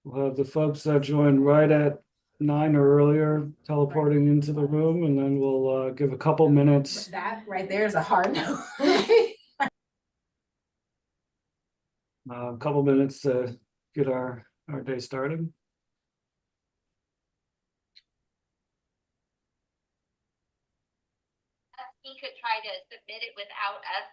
We'll have the folks that joined right at 9 or earlier teleporting into the room, and then we'll give a couple minutes. That right there is a hard no. A couple minutes to get our day started. He could try to submit it without us.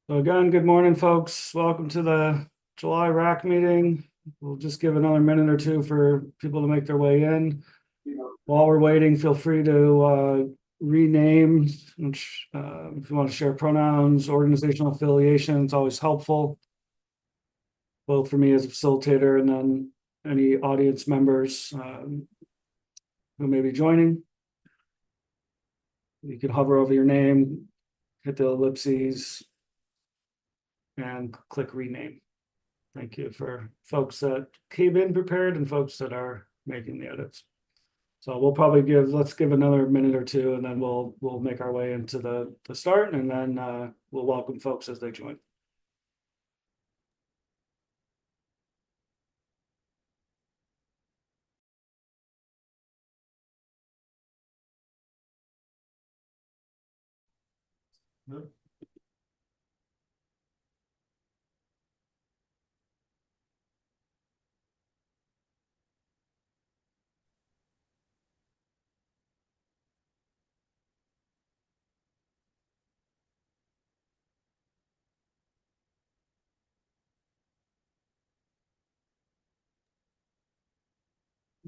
So again, good morning, folks. Welcome to the July RAC meeting. We'll just give another minute or two for people to make their way in. While we're waiting, feel free to rename, which if you want to share pronouns, organizational affiliation, it's always helpful, both for me as a facilitator and then any audience members who may be joining. You can hover over your name, hit the ellipses, and click rename. Thank you for folks that came in prepared and folks that are making the edits. So we'll probably let's give another minute or two, and then we'll make our way into the start, and then we'll welcome folks as they join.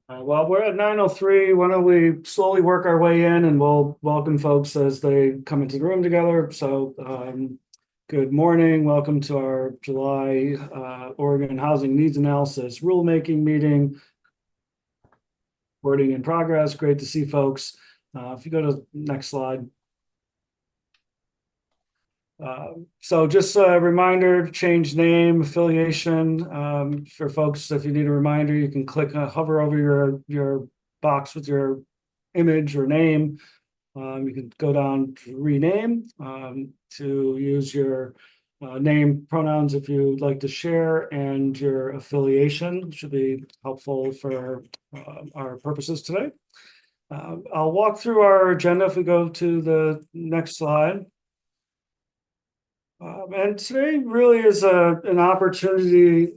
Well, we're at 9:03. Why don't we slowly work our way in, and we'll welcome folks as they come into the room together. So good morning. Welcome to our July Oregon Housing Needs Analysis Rulemaking meeting. Recording in progress. Great to see folks. If you go to next slide. So just a reminder, change name, affiliation. For folks, if you need a reminder, you can click, hover over your box with your image or name. You can go down to rename, to use your name, pronouns if you'd like to share, and your affiliation should be helpful for our purposes today. I'll walk through our agenda if we go to the next slide. And today really is an opportunity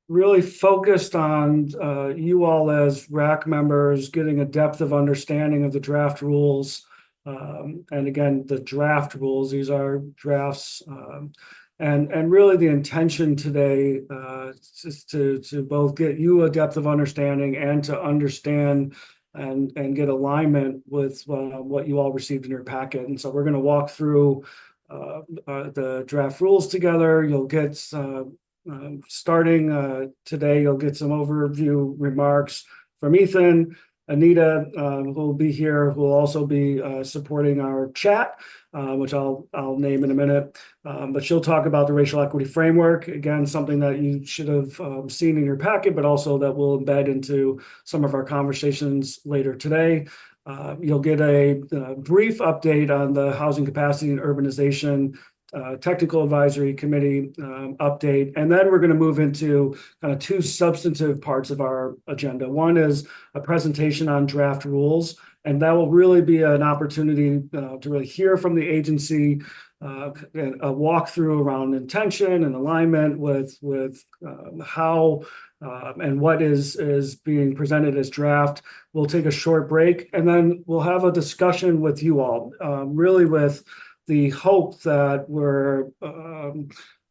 really focused on you all as RAC members getting a depth of understanding of the draft rules. And again, the draft rules, these are drafts. And really the intention today is to both get you a depth of understanding and to understand and get alignment with what you all received in your packet. And so we're going to walk through the draft rules together. You'll get starting today, you'll get some overview remarks from Ethan. Anita, who will be here, who will also be supporting our chat, which I'll name in a minute. But she'll talk about the racial equity framework. Again, something that you should have seen in your packet, but also that we'll embed into some of our conversations later today. You'll get a brief update on the Housing Capacity and Urbanization Technical Advisory Committee update. And then we're going to move into kind of two substantive parts of our agenda. One is a presentation on draft rules, and that will really be an opportunity to really hear from the agency, and a walkthrough around intention and alignment with how and what is being presented as draft. We'll take a short break, and then we'll have a discussion with you all, really with the hope that we're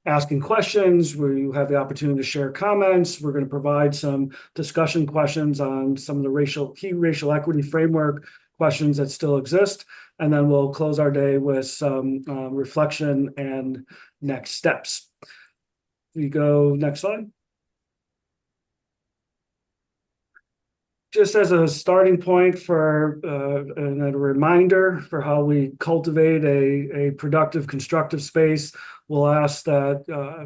asking questions, where you have the opportunity to share comments. We're going to provide some discussion questions on some of the key racial equity framework questions that still exist. And then we'll close our day with some reflection and next steps. We go next slide. just as a starting point for and a reminder for how we cultivate a productive, constructive space, we'll ask that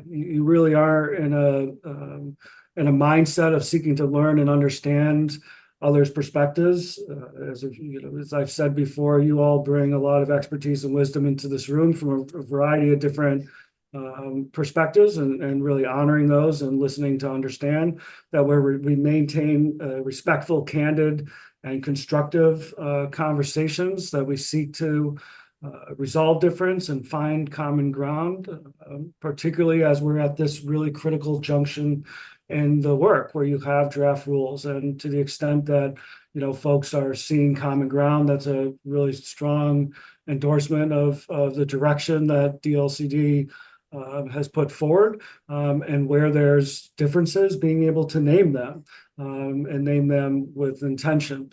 you really are in a mindset of seeking to learn and understand others' perspectives. As if, you know, as I've said before, you all bring a lot of expertise and wisdom into this room from a variety of different perspectives, and really honoring those and listening to understand that where we maintain respectful, candid, and constructive conversations, that we seek to resolve difference and find common ground, particularly as we're at this really critical junction in the work where you have draft rules. And to the extent that, you know, folks are seeing common ground, that's a really strong endorsement of the direction that DLCD has put forward, and where there's differences, being able to name them, and name them with intention.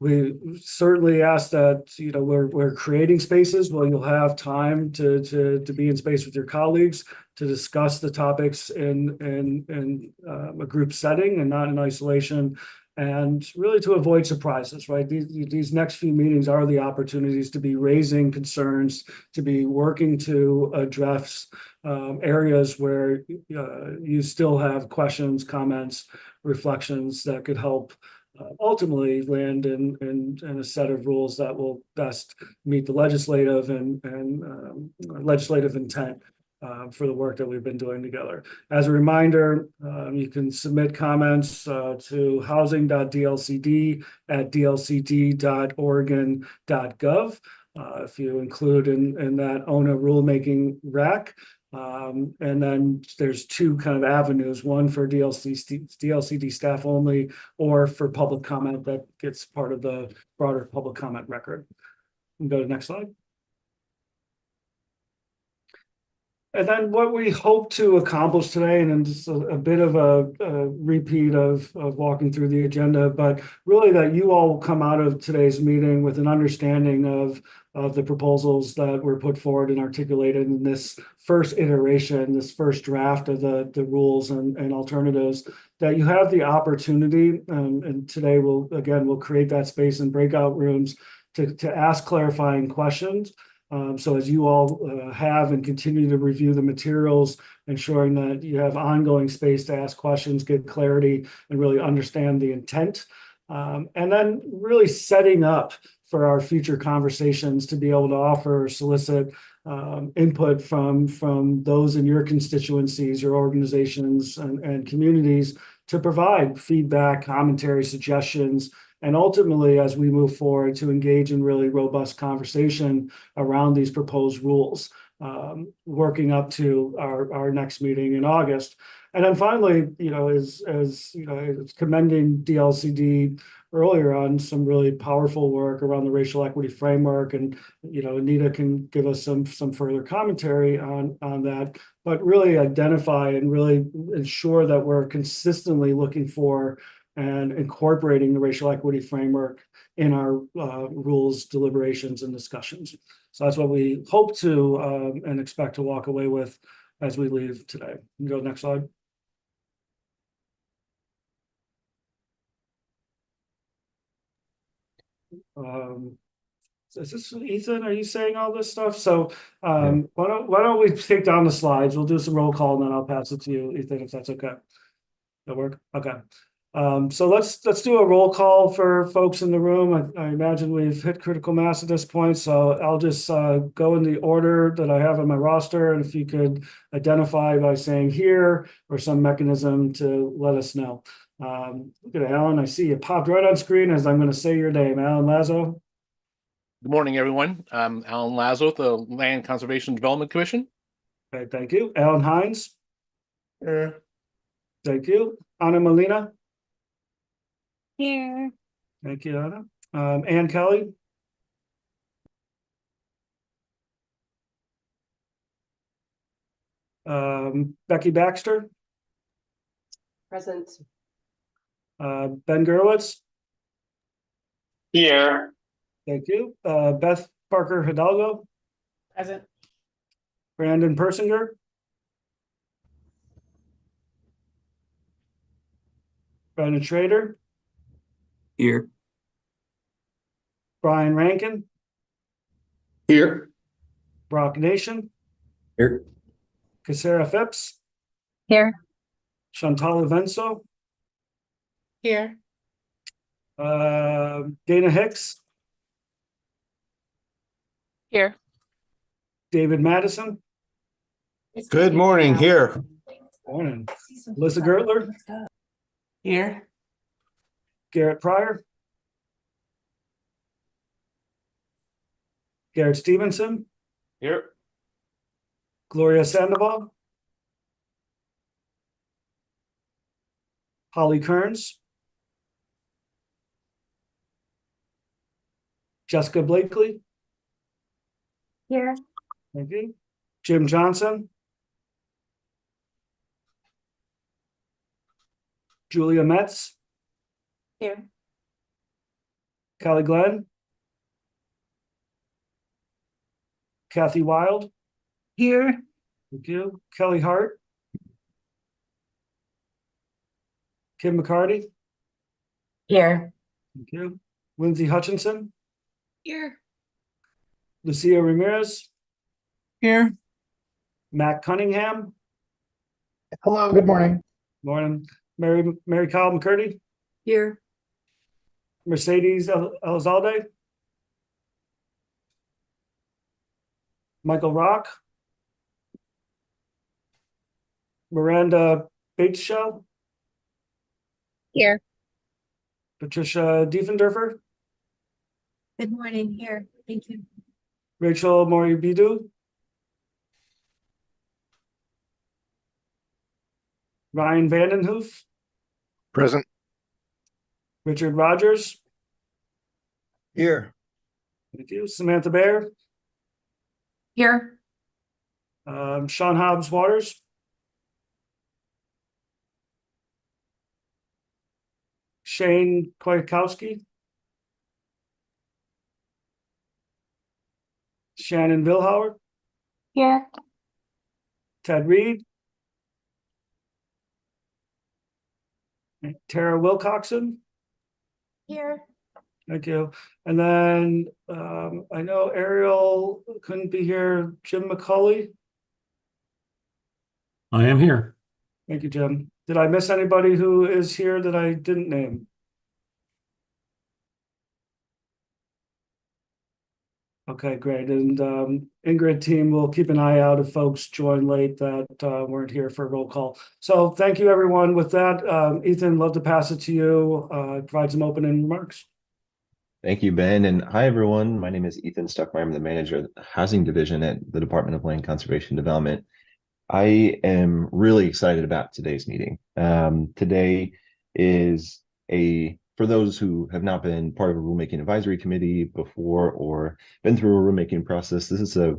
We certainly ask that, you know, we're creating spaces where you'll have time to be in space with your colleagues to discuss the topics in a group setting and not in isolation, and really to avoid surprises, right? These next few meetings are the opportunities to be raising concerns, to be working to address areas where you still have questions, comments, reflections that could help ultimately land in a set of rules that will best meet the legislative and legislative intent for the work that we've been doing together. As a reminder, you can submit comments to housing.dlcd@dlcd.oregon.gov. If you include in that own a rulemaking rack. And then there's two kind of avenues, one for DLCD staff only, or for public comment that gets part of the broader public comment record. We can go to the next slide. And then what we hope to accomplish today, and then just a bit of a repeat of walking through the agenda, but really that you all will come out of today's meeting with an understanding of the proposals that were put forward and articulated in this first iteration, this first draft of the rules and alternatives, that you have the opportunity, and today we'll create that space in breakout rooms to ask clarifying questions. So as you all have and continue to review the materials, ensuring that you have ongoing space to ask questions, get clarity, and really understand the intent. And then really setting up for our future conversations to be able to offer or solicit input from those in your constituencies, your organizations, and communities to provide feedback, commentary, suggestions, and ultimately, as we move forward, to engage in really robust conversation around these proposed rules, working up to our next meeting in August. And then finally, you know, as you know, it's commending DLCD earlier on some really powerful work around the racial equity framework, and you know, Anita can give us some further commentary on that, but really identify and really ensure that we're consistently looking for and incorporating the racial equity framework in our rules, deliberations, and discussions. So that's what we hope to and expect to walk away with as we leave today. You can go to the next slide. Is this Ethan? Are you saying all this stuff? So why don't we take down the slides? We'll do some roll call and then I'll pass it to you, Ethan, if that's okay. That work? Okay. So let's do a roll call for folks in the room. I imagine we've hit critical mass at this point, so I'll just go in the order that I have on my roster, and if you could identify by saying here or some mechanism to let us know. Look at Alan, I see you popped right on screen as I'm going to say your name, Alan Lazo. Good morning, everyone. I'm Alan Lazo, the Land Conservation Development Commission. Okay, thank you. Alan Hines. Thank you. Anna Molina. Here. Thank you, Anna. Ann Kelly. Becky Baxter. Present. Ben Gerwitz. Here. Thank you. Beth Parker Hidalgo. Present. Brandon Persinger. Brandon Schrader. Here. Brian Rankin, Here. Brock Nation, Here. Casera Phipps, Here. Chantal Avenso, Here. Dana Hicks, Here. David Madison, Good morning. Here. morning. Melissa Gertler, Here. Garrett Pryor, Garrett Stevenson, Here. Gloria Sandoval, Holly Kearns, Jessica Blakely, Here. thank you, Jim Johnson, Julia Metz, Here. Kelly Glenn, Kathy Wild, Here. thank you, Kelly Hart, Kim McCarty, Here. thank you, Lindsay Hutchinson, Here. Lucia Ramirez, Here. Matt Cunningham, Hello, good morning. morning, Mary Kyle McCurdy, Here. Mercedes Elizalde, Michael Rock, Miranda Batesshell, Here. Patricia Diefendorfer, Good morning. Here. Thank you. Rachel Mori Bidu, Ryan Vandenhoof, Present. Richard Rogers, Here. thank you, Samantha Bear, Here. Sean Hobbs Waters, Shane Kwiatkowski, Shannon Vilhauer, Here. Ted Reed, Tara Wilcoxon, Here. thank you. And then I know Ariel couldn't be here, Jim McCully, I am here. thank you, Jim. Did I miss anybody who is here that I didn't name? Okay, great. And Ingrid team will keep an eye out if folks join late that weren't here for a roll call. So thank you, everyone. With that, Ethan, love to pass it to you. Provide some opening remarks. Thank you, Ben. And hi, everyone. My name is Ethan Stuckmeyer. I'm the manager of the Housing Division at the Department of Land Conservation Development. I am really excited about today's meeting. Today is for those who have not been part of a rulemaking advisory committee before or been through a rulemaking process, this is a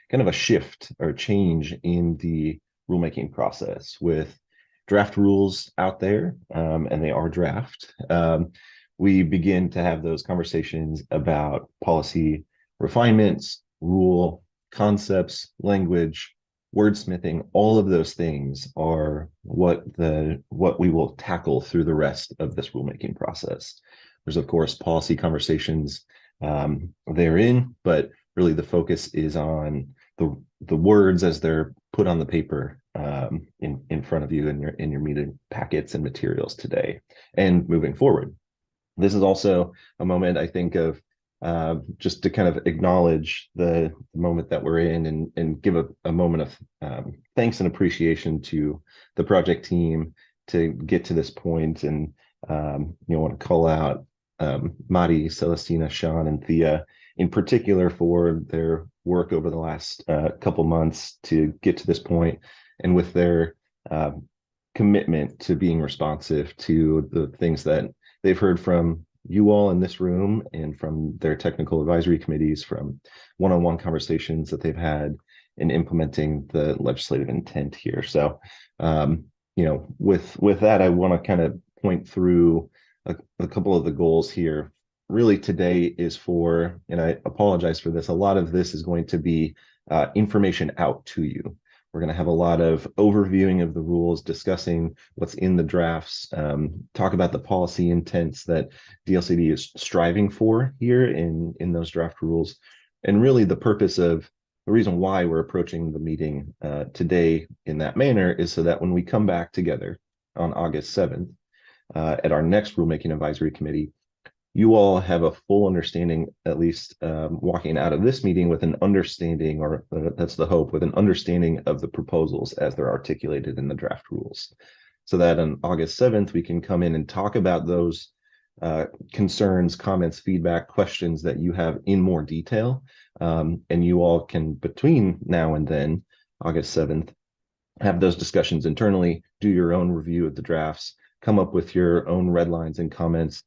kind of a shift or change in the rulemaking process with draft rules out there, and they are draft. We begin to have those conversations about policy refinements, rule concepts, language, wordsmithing. All of those things are what we will tackle through the rest of this rulemaking process. There's of course policy conversations therein, but really the focus is on the words as they're put on the paper in front of you in your meeting packets and materials today and moving forward. This is also a moment I think of just to kind of acknowledge the moment that we're in and give a moment of thanks and appreciation to the project team to get to this point. And want to call out Madi, Celestina, Sean, and Thea in particular for their work over the last couple months to get to this point, and with their commitment to being responsive to the things that they've heard from you all in this room and from their technical advisory committees, from one-on-one conversations that they've had in implementing the legislative intent here. So, with that, I want to kind of point through a couple of the goals here. Really today is and I apologize for this, a lot of this is going to be information out to you. We're going to have a lot of overviewing of the rules, discussing what's in the drafts, talk about the policy intents that DLCD is striving for here in those draft rules. And really the purpose of the reason why we're approaching the meeting today in that manner is so that when we come back together on August 7th at our next Rulemaking Advisory Committee, you all have a full understanding, at least walking out of this meeting with an understanding, or that's the hope, with an understanding of the proposals as they're articulated in the draft rules. So that on August 7th, we can come in and talk about those concerns, comments, feedback, questions that you have in more detail. And you all can, between now and then, August 7th, have those discussions internally, do your own review of the drafts, come up with your own red lines and comments,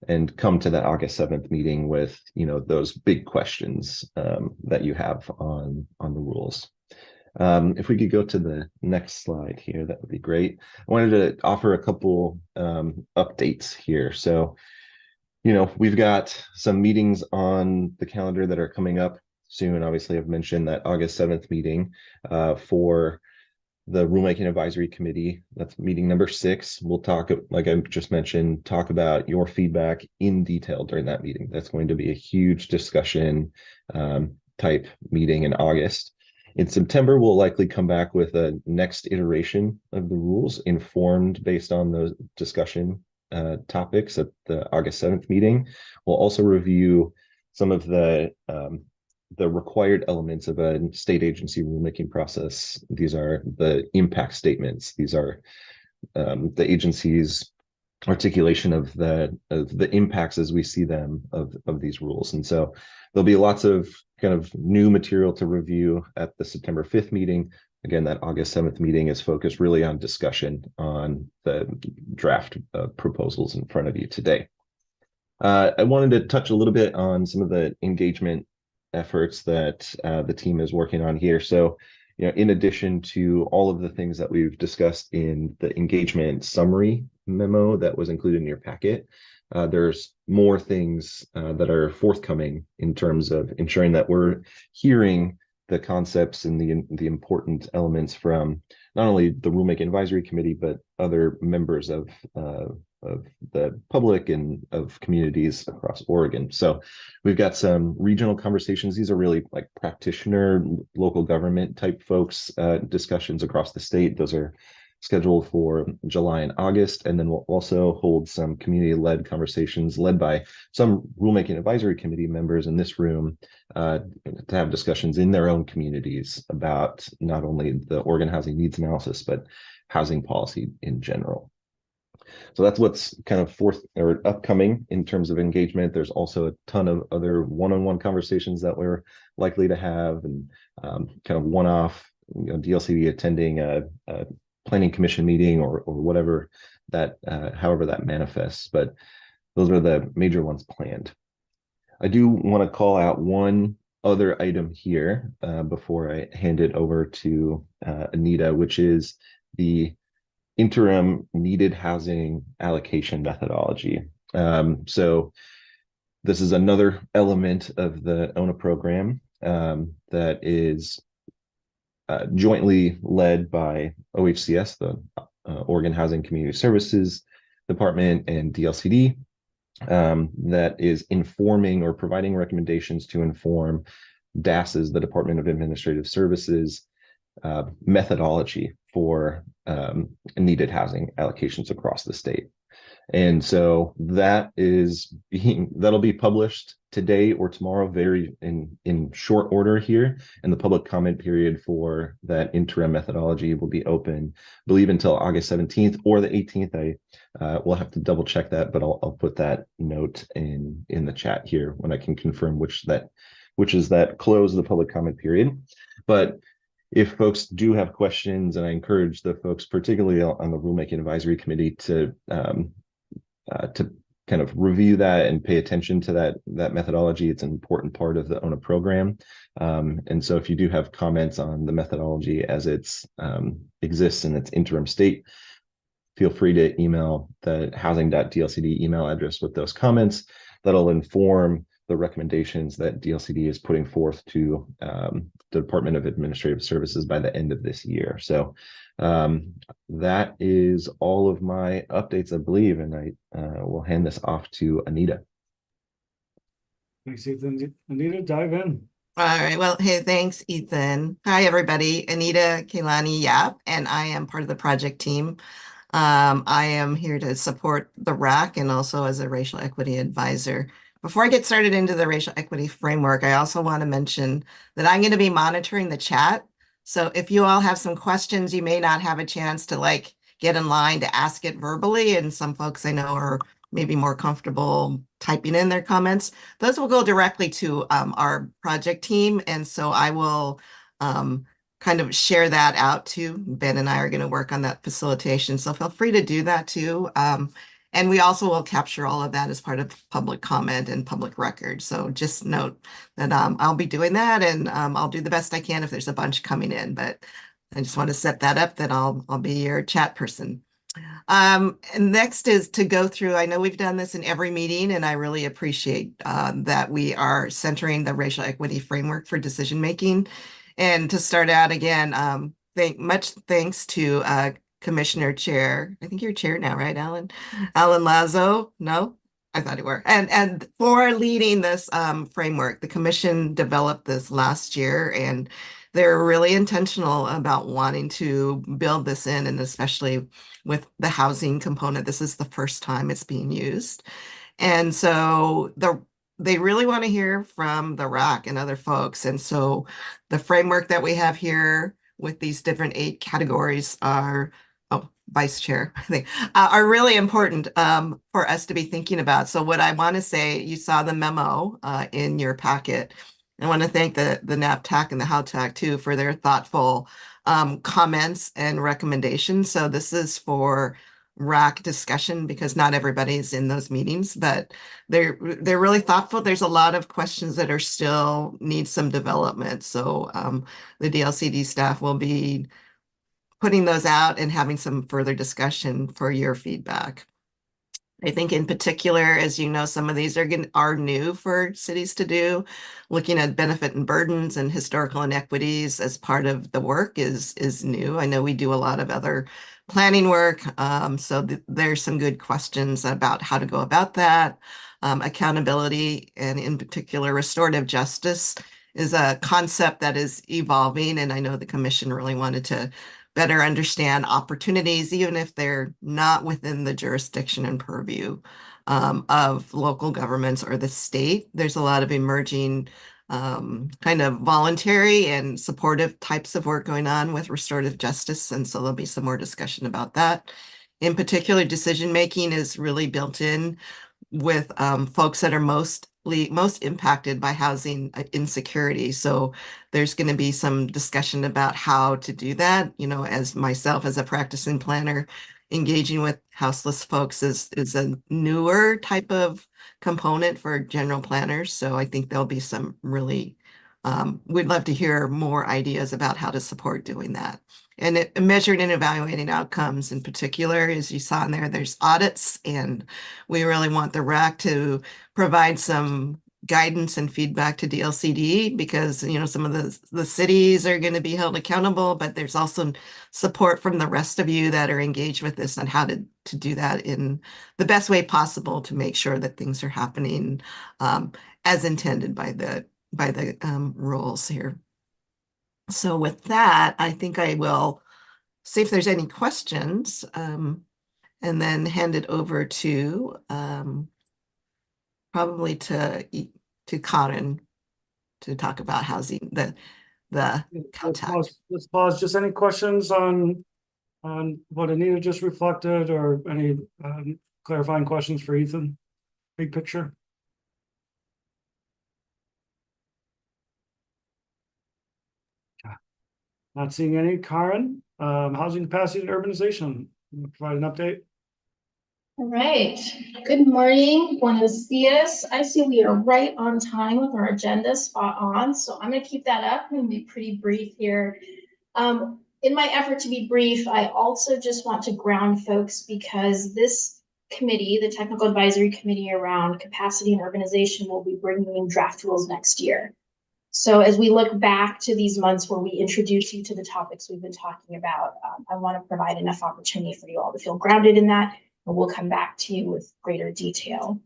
and come to that August 7th meeting with, those big questions that you have on the rules. If we could go to the next slide here, that would be great. I wanted to offer a couple updates here. So, we've got some meetings on the calendar that are coming up soon. Obviously, I've mentioned that August 7th meeting for the Rulemaking Advisory Committee. That's meeting number 6. We'll talk, like I just mentioned, talk about your feedback in detail during that meeting. That's going to be a huge discussion type meeting in August. In September, we'll likely come back with a next iteration of the rules informed based on those discussion topics at the August 7th meeting. We'll also review some of the required elements of a state agency rulemaking process. These are the impact statements. These are the agency's articulation of the impacts as we see them of these rules. And so there'll be lots of kind of new material to review at the September 5th meeting. Again, that August 7th meeting is focused really on discussion on the draft proposals in front of you today. I wanted to touch a little bit on some of the engagement efforts that the team is working on here. So, in addition to all of the things that we've discussed in the engagement summary memo that was included in your packet, there's more things that are forthcoming in terms of ensuring that we're hearing the concepts and the important elements from not only the Rulemaking Advisory Committee, but other members of the public and of communities across Oregon. So we've got some regional conversations. These are really like practitioner, local government type folks, discussions across the state. Those are scheduled for July and August. And then we'll also hold some community-led conversations led by some Rulemaking Advisory Committee members in this room to have discussions in their own communities about not only the Oregon Housing Needs Analysis, but housing policy in general. So that's what's kind of upcoming in terms of engagement. There's also a ton of other one-on-one conversations that we're likely to have, and kind of one-off, DLCD attending a planning commission meeting or whatever that, however that manifests. But those are the major ones planned. I do want to call out one other item here before I hand it over to Anita, which is the interim needed housing allocation methodology. So this is another element of the ONA program that is jointly led by OHCS, the Oregon Housing Community Services Department, and DLCD, that is informing or providing recommendations to inform DAS's, the Department of Administrative Services, methodology for needed housing allocations across the state. And so that'll be published today or tomorrow, very in short order here. And the public comment period for that interim methodology will be open, I believe, until August 17th or the 18th. I will have to double check that, but I'll put that note in the chat here when I can confirm which is that close the public comment period. But if folks do have questions, and I encourage the folks, particularly on the Rulemaking Advisory Committee, to kind of review that and pay attention to that methodology. It's an important part of the ONA program. And so if you do have comments on the methodology as it exists in its interim state, feel free to email the housing.dlcd email address with those comments. That'll inform the recommendations that DLCD is putting forth to the Department of Administrative Services by the end of this year. So that is all of my updates, I believe, and I will hand this off to Anita. Thanks, Ethan. Anita, dive in. All right. Well, hey, thanks, Ethan. Hi, everybody. Anita Kailani Yap, and I am part of the project team. I am here to support the RAC and also as a racial equity advisor. Before I get started into the racial equity framework, I also want to mention that I'm going to be monitoring the chat. So if you all have some questions, you may not have a chance to get in line to ask it verbally. And some folks I know are maybe more comfortable typing in their comments. Those will go directly to our project team. And so I will kind of share that out too. Ben and I are going to work on that facilitation. So feel free to do that too. And we also will capture all of that as part of public comment and public record. So just note that I'll be doing that, and I'll do the best I can if there's a bunch coming in. But I just want to set that up that I'll be your chat person. And next is to go through, I know we've done this in every meeting, and I really appreciate that we are centering the racial equity framework for decision making. And to start out again, much thanks to Commissioner Chair. I think you're chair now, right, Alan? Alan Lazo? No, I thought you were. And for leading this framework, the commission developed this last year, and they're really intentional about wanting to build this in, and especially with the housing component, this is the first time it's being used. And so they really want to hear from the RAC and other folks. And so the framework that we have here with these different 8 categories are, Vice Chair, I think, are really important for us to be thinking about. So what I want to say, you saw the memo in your packet. I want to thank the NAPTAC and the HowTAC too for their thoughtful comments and recommendations. So this is for RAC discussion because not everybody's in those meetings, but they're really thoughtful. There's a lot of questions that are still need some development. So the DLCD staff will be putting those out and having some further discussion for your feedback. I think in particular, as you know, some of these are new for cities to do. Looking at benefit and burdens and historical inequities as part of the work is new. I know we do a lot of other planning work, so there's some good questions about how to go about that. Accountability, and in particular, restorative justice is a concept that is evolving, and I know the commission really wanted to better understand opportunities, even if they're not within the jurisdiction and purview of local governments or the state. There's a lot of emerging kind of voluntary and supportive types of work going on with restorative justice. And so there'll be some more discussion about that. In particular, decision making is really built in with folks that are most impacted by housing insecurity. So there's going to be some discussion about how to do that. You know, as myself as a practicing planner, engaging with houseless folks is a newer type of component for general planners. So I think there'll be some really, we'd love to hear more ideas about how to support doing that. And measuring and evaluating outcomes in particular, as you saw in there, there's audits, and we really want the RAC to provide some guidance and feedback to DLCD because, you know, some of the cities are going to be held accountable, but there's also support from the rest of you that are engaged with this on how to do that in the best way possible to make sure that things are happening as intended by the rules here. So with that, I think I will see if there's any questions and then hand it over to probably to Karen to talk about housing, the contact. Let's pause. Just any questions on what Anita just reflected, or any clarifying questions for Ethan? Big picture. Not seeing any. Karen, housing capacity and urbanization. Provide an update. All right. Good morning. Buenos dias. I see we are right on time with our agenda, spot on. So I'm going to keep that up. I'm going to be pretty brief here. In my effort to be brief, I also just want to ground folks because this committee, the technical advisory committee around capacity and organization, will be bringing in draft rules next year. So as we look back to these months where we introduce you to the topics we've been talking about, I want to provide enough opportunity for you all to feel grounded in that, and we'll come back to you with greater detail.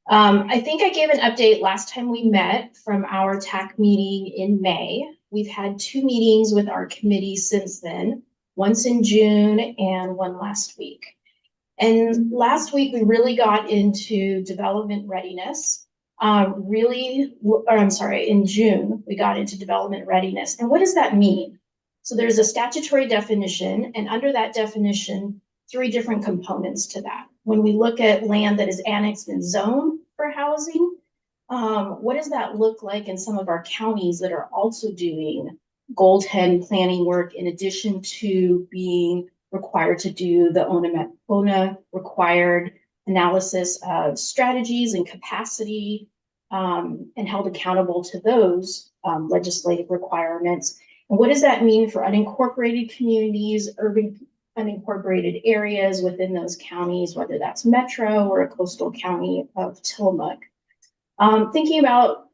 I think I gave an update last time we met from our TAC meeting in May. We've had 2 meetings with our committee since then, once in June and one last week. And last week, we really got into development readiness. In June, we got into development readiness. And what does that mean? So there's a statutory definition, and under that definition, 3 different components to that. When we look at land that is annexed and zoned for housing, what does that look like in some of our counties that are also doing Goal 10 planning work in addition to being required to do the ONA required analysis of strategies and capacity, and held accountable to those legislative requirements. And what does that mean for unincorporated communities, urban unincorporated areas within those counties, whether that's metro or a coastal county of Tillamook? Thinking about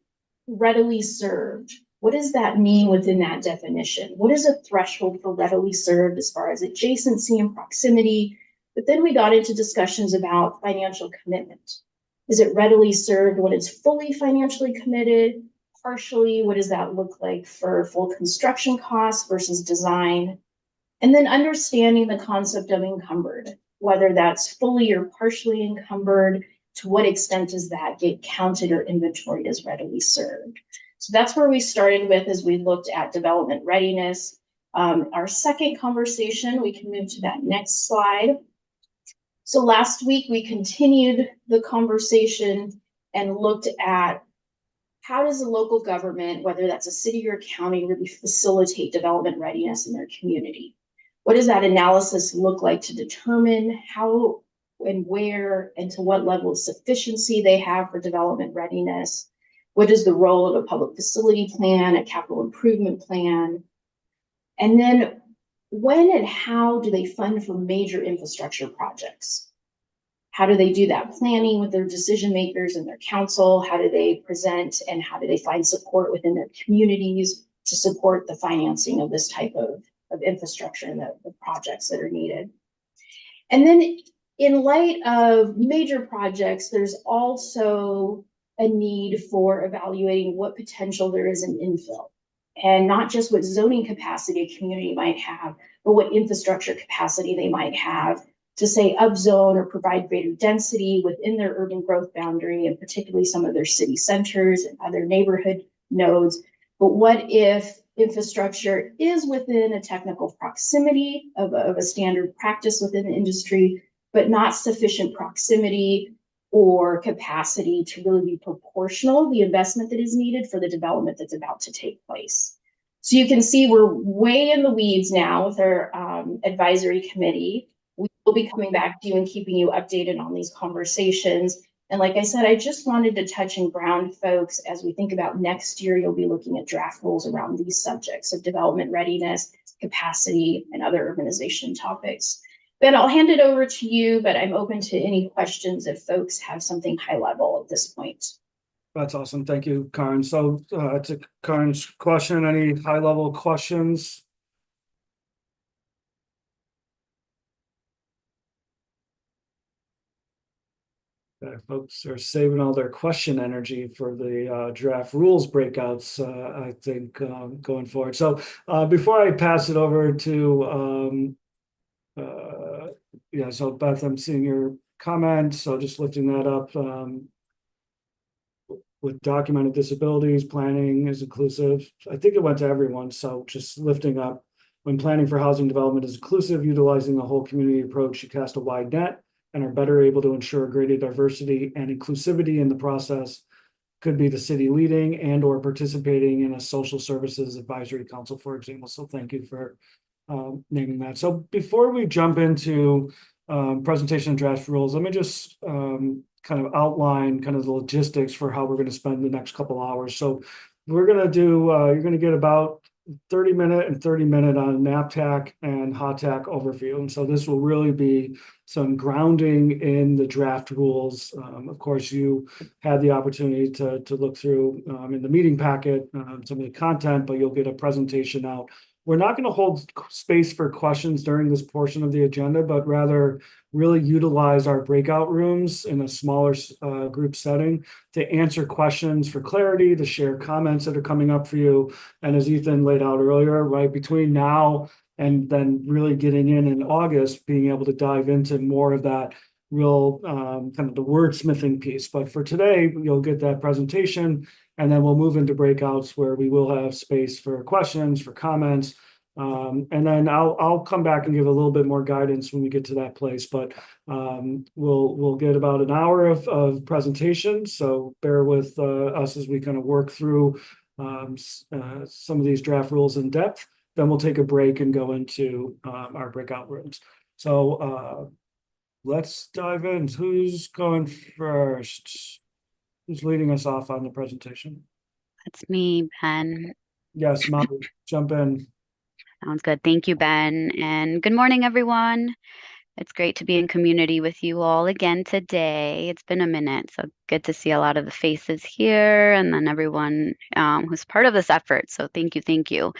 readily served, what does that mean within that definition? What is a threshold for readily served as far as adjacency and proximity? But then we got into discussions about financial commitment. Is it readily served when it's fully financially committed? Partially, what does that look like for full construction costs versus design? And then understanding the concept of encumbered, whether that's fully or partially encumbered, to what extent does that get counted or inventoried as readily served? So that's where we started with as we looked at development readiness. Our second conversation, we can move to that next slide. So last week we continued the conversation and looked at how does a local government, whether that's a city or a county, really facilitate development readiness in their community? What does that analysis look like to determine how and where and to what level of sufficiency they have for development readiness? What is the role of a public facility plan, a capital improvement plan? And then when and how do they fund for major infrastructure projects? How do they do that planning with their decision makers and their council? How do they present and how do they find support within their communities to support the financing of this type of infrastructure and the projects that are needed? And then in light of major projects, there's also a need for evaluating what potential there is in infill, and not just what zoning capacity a community might have, but what infrastructure capacity they might have to say upzone or provide greater density within their urban growth boundary, and particularly some of their city centers and other neighborhood nodes. But what if infrastructure is within a technical proximity of a standard practice within the industry, but not sufficient proximity or capacity to really be proportional the investment that is needed for the development that's about to take place? So you can see we're way in the weeds now with our advisory committee. We will be coming back to you and keeping you updated on these conversations. And like I said, I just wanted to touch and ground folks as we think about next year. You'll be looking at draft rules around these subjects of development readiness, capacity, and other urbanization topics. Ben, I'll hand it over to you, but I'm open to any questions if folks have something high level at this point. That's awesome. Thank you, Karen. So to Karen's question, any high level questions? Folks are saving all their question energy for the draft rules breakouts, I think, going forward. So before I pass it over to, so Beth, I'm seeing your comment, so just lifting that up. With documented disabilities, planning is inclusive. I think it went to everyone, so just lifting up. When planning for housing development is inclusive, utilizing the whole community approach, you cast a wide net and are better able to ensure greater diversity and inclusivity in the process. Could be the city leading and or participating in a social services advisory council, for example. So thank you for naming that. So before we jump into presentation of draft rules, let me just kind of outline kind of the logistics for how we're going to spend the next couple hours. So we're going to do, you're going to get about 30-minute and 30-minute on NAPTAC and HOTAC overview. And so this will really be some grounding in the draft rules. Of course, you had the opportunity to look through in the meeting packet some of the content, but you'll get a presentation out. We're not going to hold space for questions during this portion of the agenda, but rather really utilize our breakout rooms in a smaller group setting to answer questions for clarity, to share comments that are coming up for you. And as Ethan laid out earlier, right, between now and then really getting in August, being able to dive into more of that real kind of the wordsmithing piece. But for today, you'll get that presentation, and then we'll move into breakouts where we will have space for questions, for comments. And then I'll come back and give a little bit more guidance when we get to that place. But we'll get about an hour of presentation. So bear with us as we kind of work through some of these draft rules in depth. Then we'll take a break and go into our breakout rooms. So let's dive in. Who's going first? Who's leading us off on the presentation? That's me, Ben. Yes, Molly, jump in. Sounds good. Thank you, Ben. And good morning, everyone. It's great to be in community with you all again today. It's been a minute, so good to see a lot of the faces here and then everyone who's part of this effort. So thank you, thank you.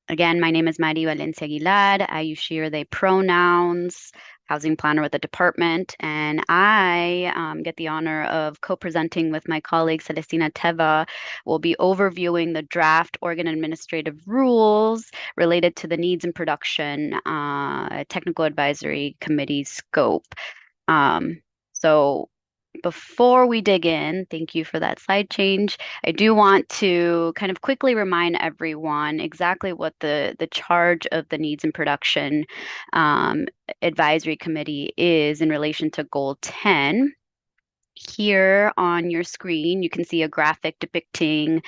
Again, my name is Mari Valencia Aguilar. I use she, her, they pronouns, housing planner with the department, and I get the honor of co-presenting with my colleague Celestina Teva. We'll be overviewing the draft organ administrative rules related to the needs and production technical advisory committee scope. So before we dig in, thank you for that slide change. I do want to kind of quickly remind everyone exactly what the charge of the Needs and Production Advisory Committee is in relation to Goal 10. Here on your screen, you can see a graphic depicting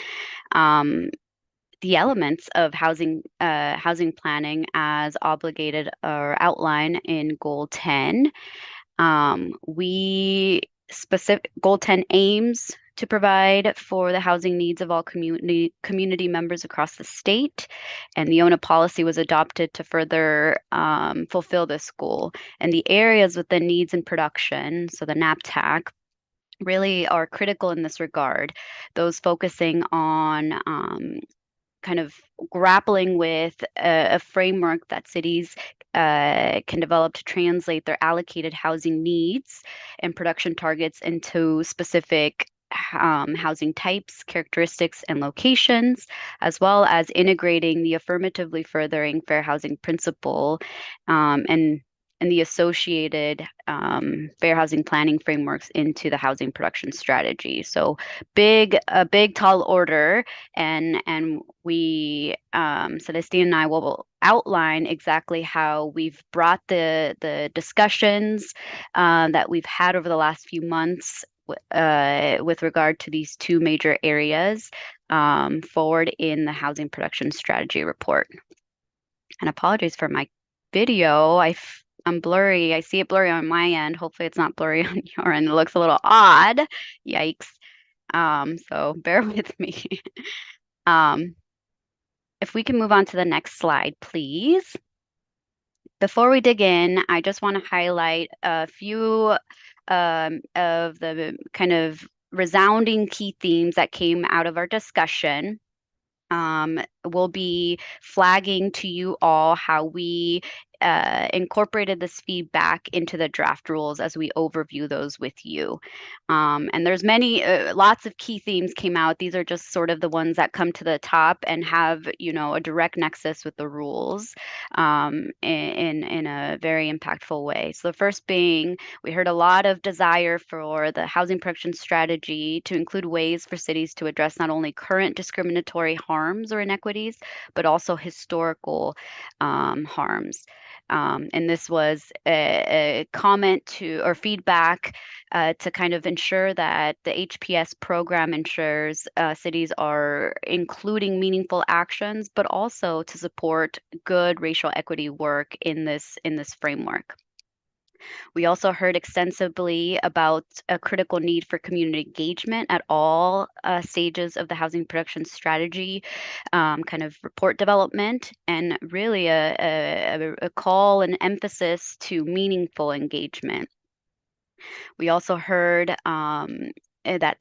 the elements of housing planning as obligated or outlined in Goal 10. Goal 10 aims to provide for the housing needs of all community members across the state, and the ONA policy was adopted to further fulfill this goal. And the areas within needs and production, so the NAPTAC, really are critical in this regard. Those focusing on kind of grappling with a framework that cities can develop to translate their allocated housing needs and production targets into specific housing types, characteristics, and locations, as well as integrating the affirmatively furthering fair housing principle and the associated fair housing planning frameworks into the housing production strategy. So a big tall order, and we Celestine and I will outline exactly how we've brought the discussions that we've had over the last few months with regard to these two major areas forward in the housing production strategy report. And apologies for my video. I'm blurry. I see it blurry on my end. Hopefully it's not blurry on your end. It looks a little odd. Yikes. So bear with me. If we can move on to the next slide, please. Before we dig in, I just want to highlight a few of the kind of resounding key themes that came out of our discussion. We'll be flagging to you all how we incorporated this feedback into the draft rules as we overview those with you. And there's lots of key themes came out. These are just sort of the ones that come to the top and have, a direct nexus with the rules in a very impactful way. So the first being, we heard a lot of desire for the housing production strategy to include ways for cities to address not only current discriminatory harms or inequities, but also historical harms. And this was a comment to or feedback to kind of ensure that the HPS program ensures cities are including meaningful actions, but also to support good racial equity work in this framework. We also heard extensively about a critical need for community engagement at all stages of the housing production strategy, kind of report development, and really a call and emphasis to meaningful engagement. We also heard that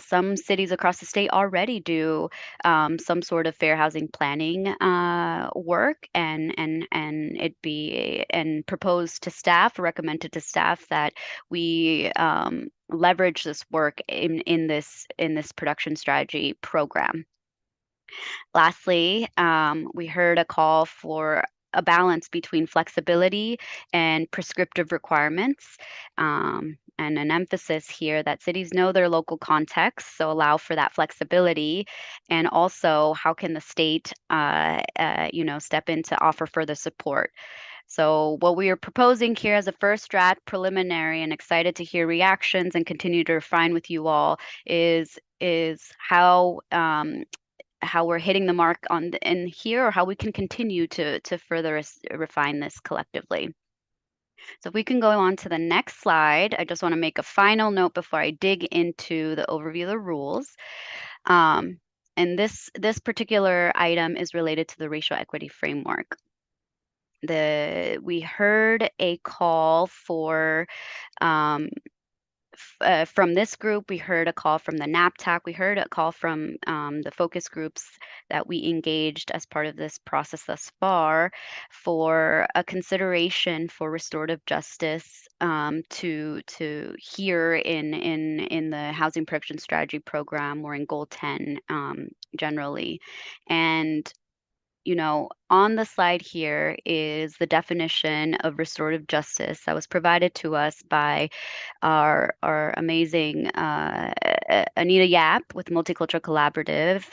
some cities across the state already do some sort of fair housing planning work, and proposed to staff, recommended to staff that we leverage this work in this production strategy program. Lastly, we heard a call for a balance between flexibility and prescriptive requirements, and an emphasis here that cities know their local context, so allow for that flexibility, and also how can the state, step in to offer further support. So what we are proposing here as a first draft preliminary, and excited to hear reactions and continue to refine with you all, is how we're hitting the mark in here, or how we can continue to further refine this collectively. So if we can go on to the next slide, I just want to make a final note before I dig into the overview of the rules. And this particular item is related to the racial equity framework. We heard a call for from this group. We heard a call from the NAPTAC. We heard a call from the focus groups that we engaged as part of this process thus far, for a consideration for restorative justice to here in the housing production strategy program, or in goal 10 generally. And on the slide here is the definition of restorative justice that was provided to us by our amazing Anita Yap with Multicultural Collaborative,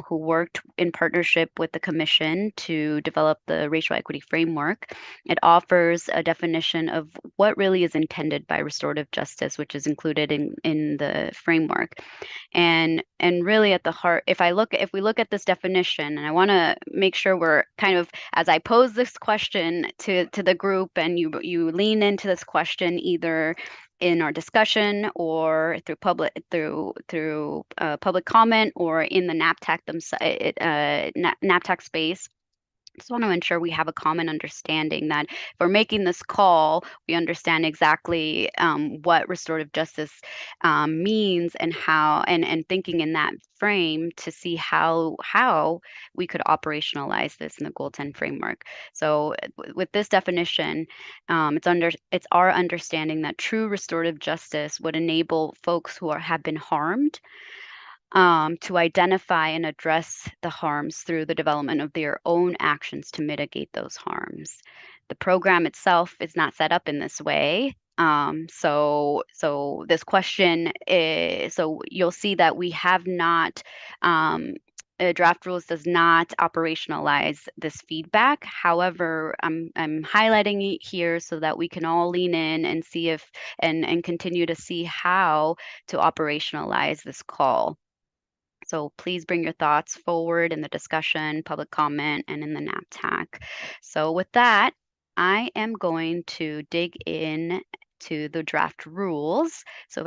who worked in partnership with the Commission to develop the racial equity framework. It offers a definition of what really is intended by restorative justice, which is included in the framework. And really at the heart, if we look at this definition, and I want to make sure we're kind of, as I pose this question to the group, and you lean into this question either in our discussion or through public comment, or in the NAPTAC space. Just want to ensure we have a common understanding that if we're making this call, we understand exactly what restorative justice means, and how, and thinking in that frame to see how we could operationalize this in the Goal 10 framework. So with this definition, it's our understanding that true restorative justice would enable folks who have been harmed to identify and address the harms through the development of their own actions to mitigate those harms. The program itself is not set up in this way. So this question so you'll see that we have not, draft rules does not operationalize this feedback. However, I'm highlighting it here so that we can all lean in and see if and continue to see how to operationalize this call. So please bring your thoughts forward in the discussion, public comment, and in the NAPTAC. So with that, I am going to dig in to the draft rules. So if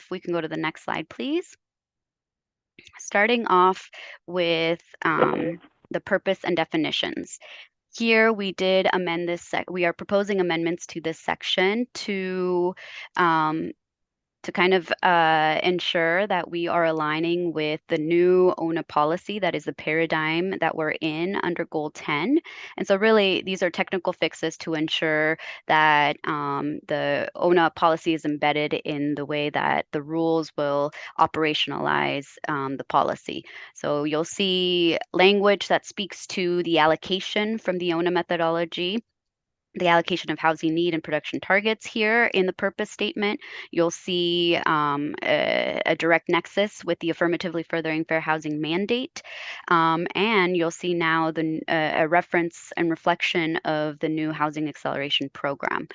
we can go to the next slide, please. Starting off with the purpose and definitions. Here we did amend this we are proposing amendments to this section to kind of ensure that we are aligning with the new ONA policy, that is the paradigm that we're in under Goal 10. And so really, these are technical fixes to ensure that the ONA policy is embedded in the way that the rules will operationalize the policy. So you'll see language that speaks to the allocation from the ONA methodology, the allocation of housing need and production targets here in the purpose statement. You'll see a direct nexus with the affirmatively furthering fair housing mandate. And you'll see now a reference and reflection of the new housing acceleration program.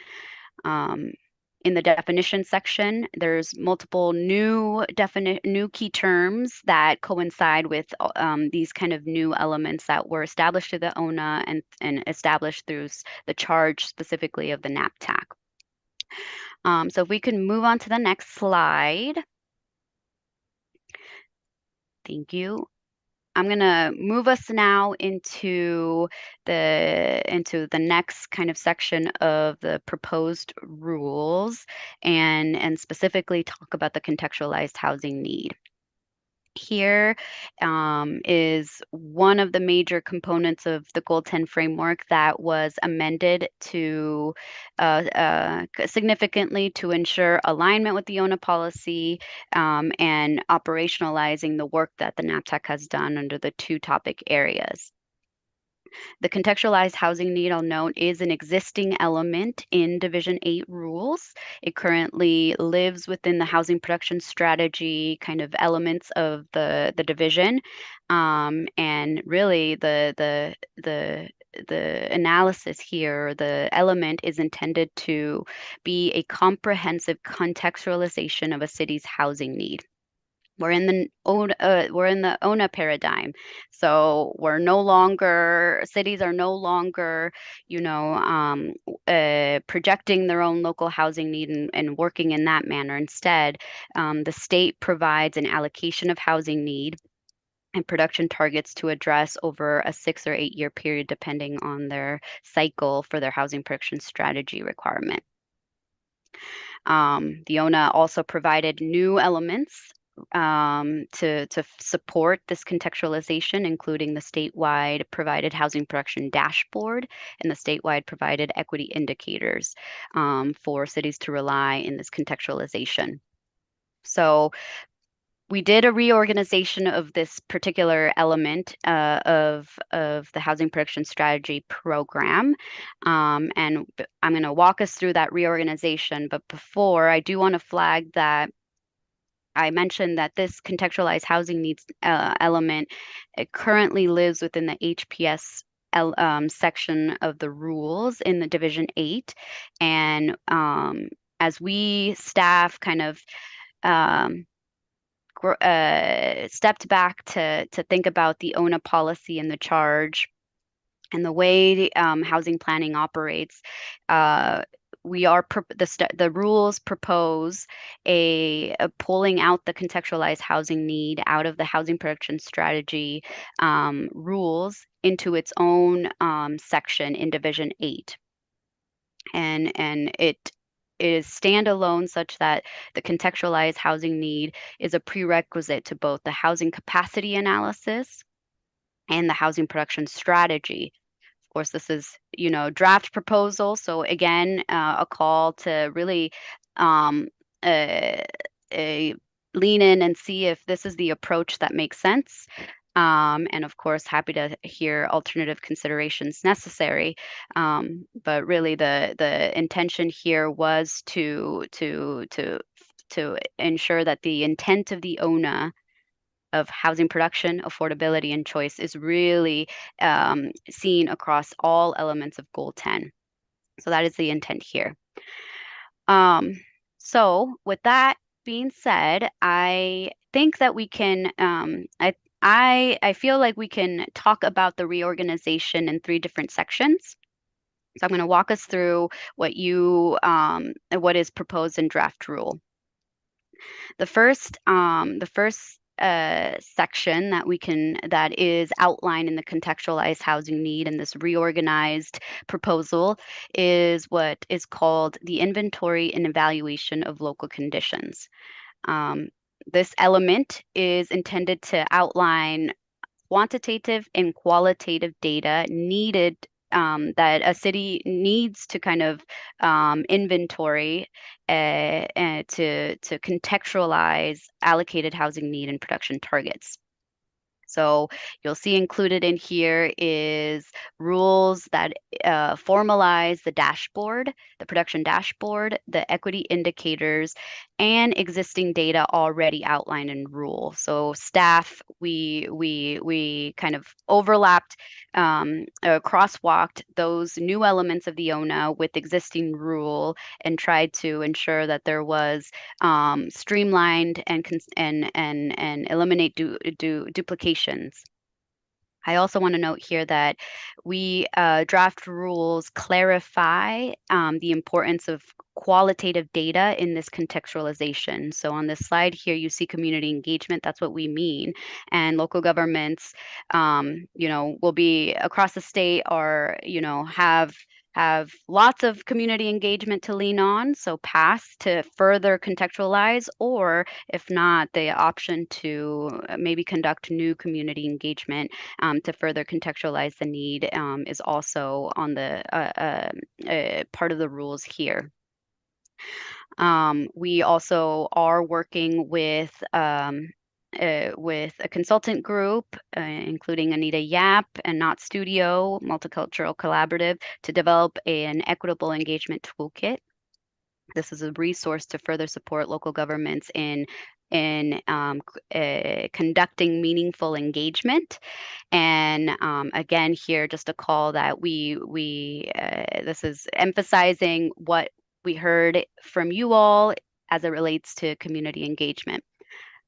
In the definition section, there's multiple new key terms that coincide with these kind of new elements that were established through the ONA and established through the charge specifically of the NAPTAC. So if we can move on to the next slide. Thank you. I'm going to move us now into the next kind of section of the proposed rules and specifically talk about the contextualized housing need. Here is one of the major components of the Goal 10 framework that was amended to significantly to ensure alignment with the ONA policy and operationalizing the work that the NAPTAC has done under the two topic areas. The contextualized housing need, I'll note, is an existing element in Division 8 rules. It currently lives within the housing production strategy kind of elements of the division. And really the analysis here, the element is intended to be a comprehensive contextualization of a city's housing need. We're in the ONA paradigm, so cities are no longer, projecting their own local housing need and working in that manner. Instead, the state provides an allocation of housing need and production targets to address over a 6 or 8 year period, depending on their cycle for their housing production strategy requirement. The ONA also provided new elements to support this contextualization, including the statewide provided housing production dashboard and the statewide provided equity indicators for cities to rely in this contextualization. So we did a reorganization of this particular element of the housing production strategy program. And I'm going to walk us through that reorganization. But before, I do want to flag that I mentioned that this contextualized housing needs element, it currently lives within the HPS section of the rules in the Division 8. And as we staff kind of stepped back to think about the ONA policy and the charge and the way housing planning operates, the rules propose a pulling out the contextualized housing need out of the housing production strategy rules into its own section in Division 8. And it is standalone such that the contextualized housing need is a prerequisite to both the housing capacity analysis and the housing production strategy. Of course, this is, draft proposal. So again, a call to really lean in and see if this is the approach that makes sense. And of course, happy to hear alternative considerations necessary. But really, the intention here was to ensure that the intent of the ONA of housing production, affordability, and choice is really seen across all elements of Goal 10. So that is the intent here. So with that being said, I think that we can, I feel like we can talk about the reorganization in 3 different sections. So I'm going to walk us through what is proposed in draft rule. The first section that is outlined in the contextualized housing need and this reorganized proposal is what is called the inventory and evaluation of local conditions. This element is intended to outline quantitative and qualitative data needed that a city needs to kind of inventory to contextualize allocated housing need and production targets. So you'll see included in here is rules that formalize the dashboard, the production dashboard, the equity indicators, and existing data already outlined in rule. So staff, we kind of overlapped crosswalked those new elements of the ONA with existing rule and tried to ensure that there was streamlined and eliminate duplications. I also want to note here that we draft rules clarify the importance of qualitative data in this contextualization. So on this slide here, you see community engagement. That's what we mean. And local governments, will be across the state or, have lots of community engagement to lean on. So pass to further contextualize, or if not, the option to maybe conduct new community engagement to further contextualize the need is also on the part of the rules here. We also are working with a consultant group, including Anita Yap and Not Studio Multicultural Collaborative, to develop an equitable engagement toolkit. This is a resource to further support local governments in conducting meaningful engagement. And again, here just a call that this is emphasizing what we heard from you all as it relates to community engagement.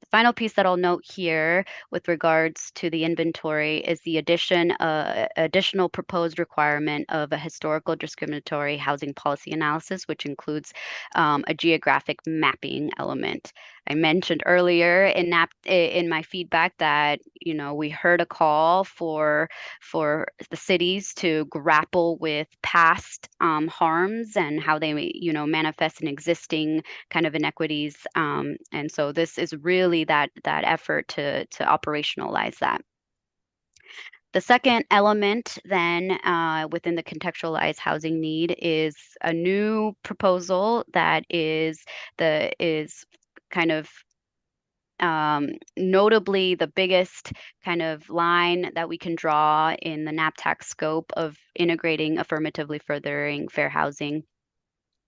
The final piece that I'll note here with regards to the inventory is the additional proposed requirement of a historical discriminatory housing policy analysis, which includes a geographic mapping element. I mentioned earlier in my feedback that we heard a call for the cities to grapple with past harms and how they manifest in existing kind of inequities, and so this is really that effort to operationalize that. The second element then within the contextualized housing need is a new proposal that is kind of notably the biggest kind of line that we can draw in the NAPTAC scope of integrating affirmatively furthering fair housing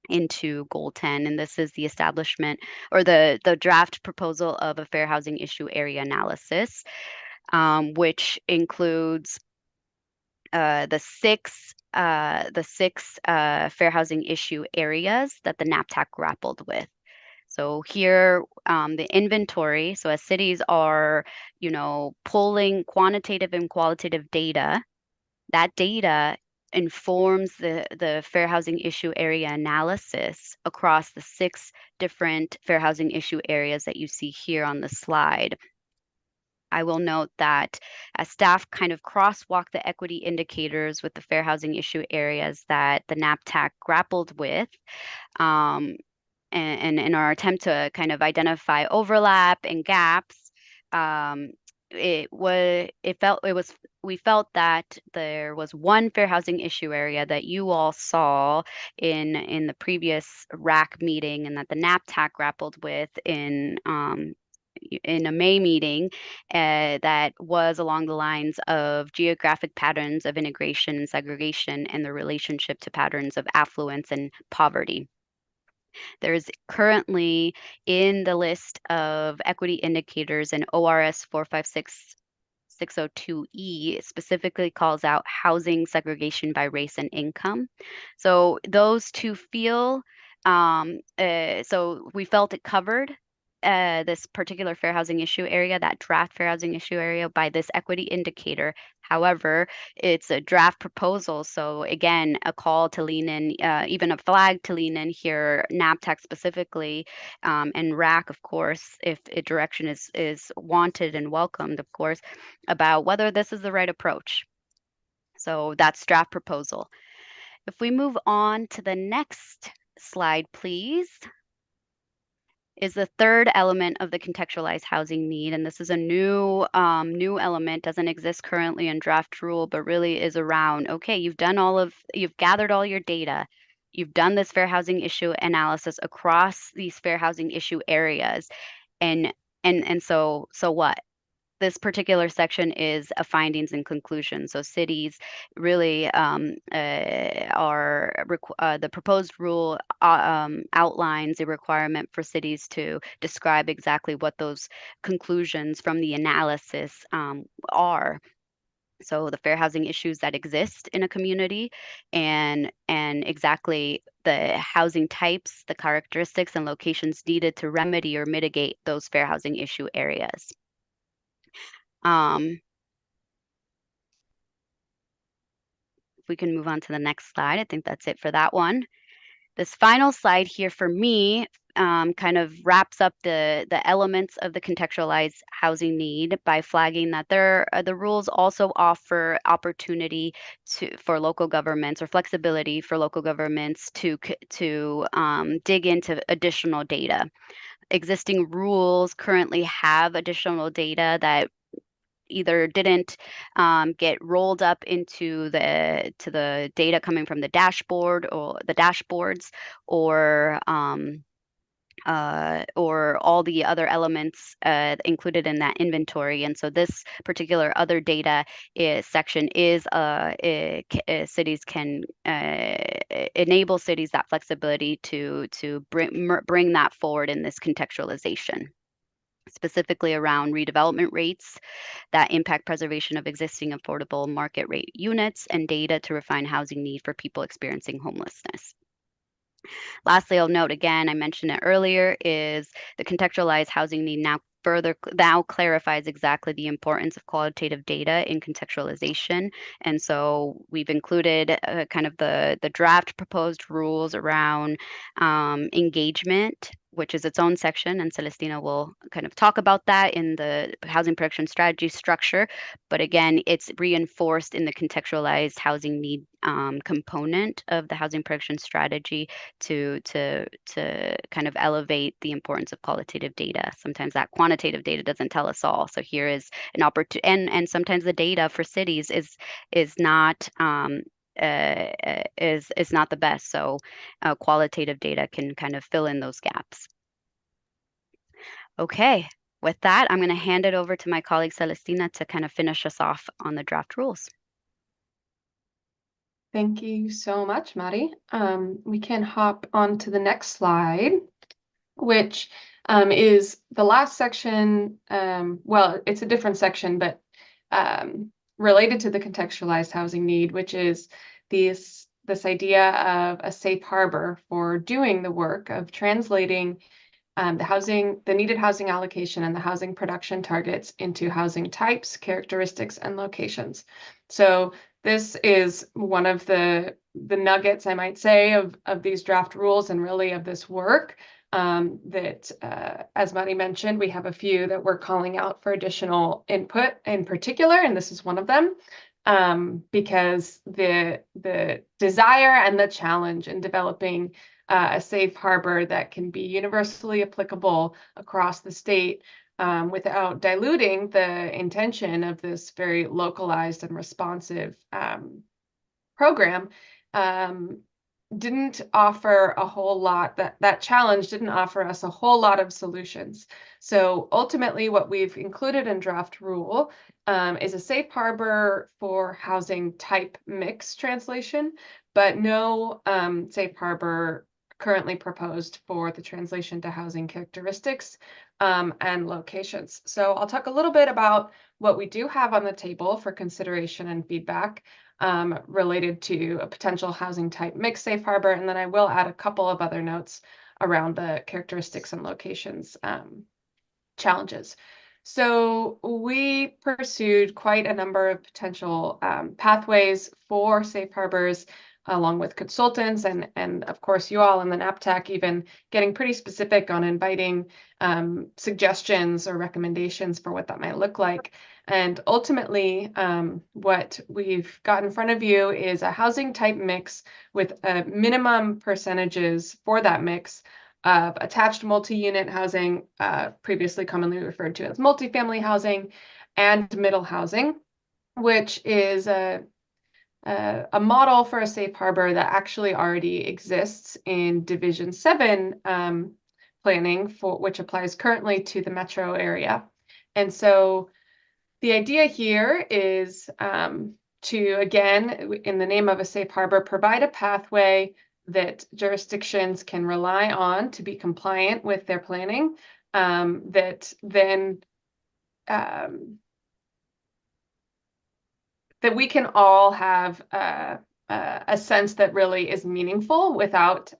into Goal 10, and this is the establishment or the draft proposal of a fair housing issue area analysis, which includes the six fair housing issue areas that the NAPTAC grappled with. So here, the inventory, so as cities are, pulling quantitative and qualitative data, that data informs the fair housing issue area analysis across the 6 different fair housing issue areas that you see here on the slide. I will note that as staff kind of crosswalk the equity indicators with the fair housing issue areas that the NAPTAC grappled with, and in our attempt to kind of identify overlap and gaps, we felt that there was one fair housing issue area that you all saw in the previous RAC meeting and that the NAPTAC grappled with in a May meeting that was along the lines of geographic patterns of integration and segregation and the relationship to patterns of affluence and poverty. There's currently in the list of equity indicators in ORS 456602E specifically calls out housing segregation by race and income. So those two so we felt it covered this particular fair housing issue area, that draft fair housing issue area, by this equity indicator. However, it's a draft proposal. So again, a call to lean in, even a flag to lean in here, NAPTAC specifically, and RAC, of course, if a direction is wanted and welcomed, of course, about whether this is the right approach. So that's draft proposal. If we move on to the next slide, please, is the third element of the contextualized housing need. And this is a new element, doesn't exist currently in draft rule, but really is around, okay, you've gathered all your data. You've done this fair housing issue analysis across these fair housing issue areas. And so what? This particular section is a findings and conclusions. So cities really the proposed rule outlines a requirement for cities to describe exactly what those conclusions from the analysis are. So the fair housing issues that exist in a community and exactly the housing types, the characteristics and locations needed to remedy or mitigate those fair housing issue areas. If we can move on to the next slide, I think that's it for that one. This final slide here for me kind of wraps up the elements of the contextualized housing need by flagging that the rules also offer opportunity for local governments or flexibility for local governments to dig into additional data. Existing rules currently have additional data that either didn't get rolled up into the data coming from the dashboard or the dashboards or all the other elements included in that inventory. And so this particular other data section is cities can enable cities that flexibility to bring that forward in this contextualization, specifically around redevelopment rates that impact preservation of existing affordable market rate units and data to refine housing need for people experiencing homelessness. Lastly, I'll note again, I mentioned it earlier, is the contextualized housing need now clarifies exactly the importance of qualitative data in contextualization. And so we've included kind of the draft proposed rules around engagement, which is its own section, and Celestina will kind of talk about that in the housing production strategy structure. But again, it's reinforced in the contextualized housing need component of the housing production strategy to kind of elevate the importance of qualitative data. Sometimes that quantitative data doesn't tell us all. So here is an opportunity, and sometimes the data for cities is not is not the best. So qualitative data can kind of fill in those gaps. Okay, with that, I'm going to hand it over to my colleague Celestina to kind of finish us off on the draft rules. Thank you so much, Maddie. We can hop on to the next slide, which is the last section. Well, it's a different section, but related to the contextualized housing need, which is this idea of a safe harbor for doing the work of translating the needed housing allocation and the housing production targets into housing types, characteristics, and locations. So this is one of the nuggets, I might say, of these draft rules and really of this work that, as Maddie mentioned, we have a few that we're calling out for additional input in particular, and this is one of them. Because the desire and the challenge in developing a safe harbor that can be universally applicable across the state without diluting the intention of this very localized and responsive program didn't offer a whole lot. That challenge didn't offer us a whole lot of solutions. So ultimately, what we've included in draft rule is a safe harbor for housing type mix translation, but no safe harbor currently proposed for the translation to housing characteristics and locations. So I'll talk a little bit about what we do have on the table for consideration and feedback related to a potential housing type mix safe harbor, and then I will add a couple of other notes around the characteristics and locations challenges. So we pursued quite a number of potential pathways for safe harbors, along with consultants and of course you all in the NAPTAC even getting pretty specific on inviting suggestions or recommendations for what that might look like. And ultimately, what we've got in front of you is a housing type mix with minimum percentages for that mix of attached multi-unit housing, previously commonly referred to as multifamily housing, and middle housing, which is a model for a safe harbor that actually already exists in Division 7 planning, which applies currently to the metro area. And so the idea here is to, again, in the name of a safe harbor, provide a pathway that jurisdictions can rely on to be compliant with their planning, that then that we can all have a sense that really is meaningful without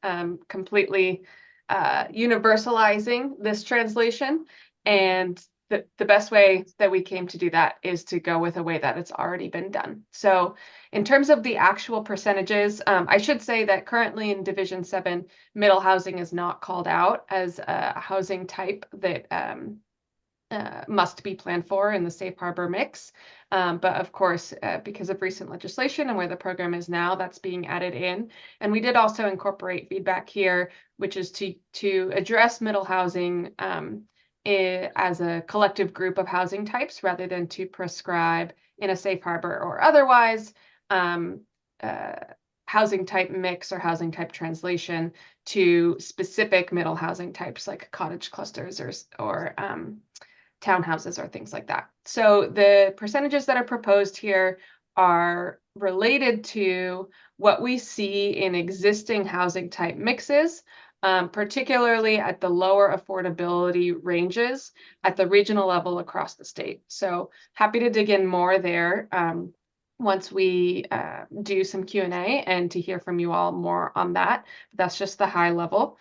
completely universalizing this translation. And the best way that we came to do that is to go with a way that it's already been done. So in terms of the actual percentages, I should say that currently in Division 7, middle housing is not called out as a housing type that must be planned for in the safe harbor mix. But of course, because of recent legislation and where the program is now, that's being added in. And we did also incorporate feedback here, which is to address middle housing as a collective group of housing types rather than to prescribe in a safe harbor or otherwise housing type mix or housing type translation to specific middle housing types like cottage clusters or townhouses or things like that. So the percentages that are proposed here are related to what we see in existing housing type mixes, particularly at the lower affordability ranges at the regional level across the state. So happy to dig in more there once we do some Q&A and to hear from you all more on that. That's just the high level.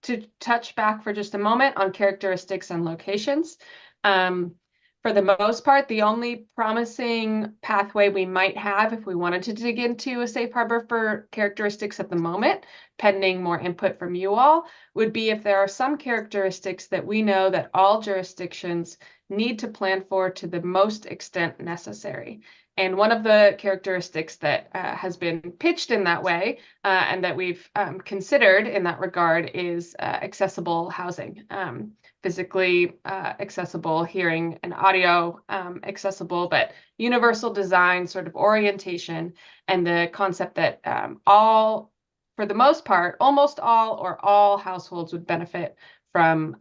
To touch back for just a moment on characteristics and locations. For the most part, the only promising pathway we might have if we wanted to dig into a safe harbor for characteristics at the moment, pending more input from you all, would be if there are some characteristics that we know that all jurisdictions need to plan for to the most extent necessary. And one of the characteristics that has been pitched in that way and that we've considered in that regard is accessible housing, physically accessible, hearing and audio accessible, but universal design sort of orientation, and the concept that all, for the most part, almost all or all households would benefit from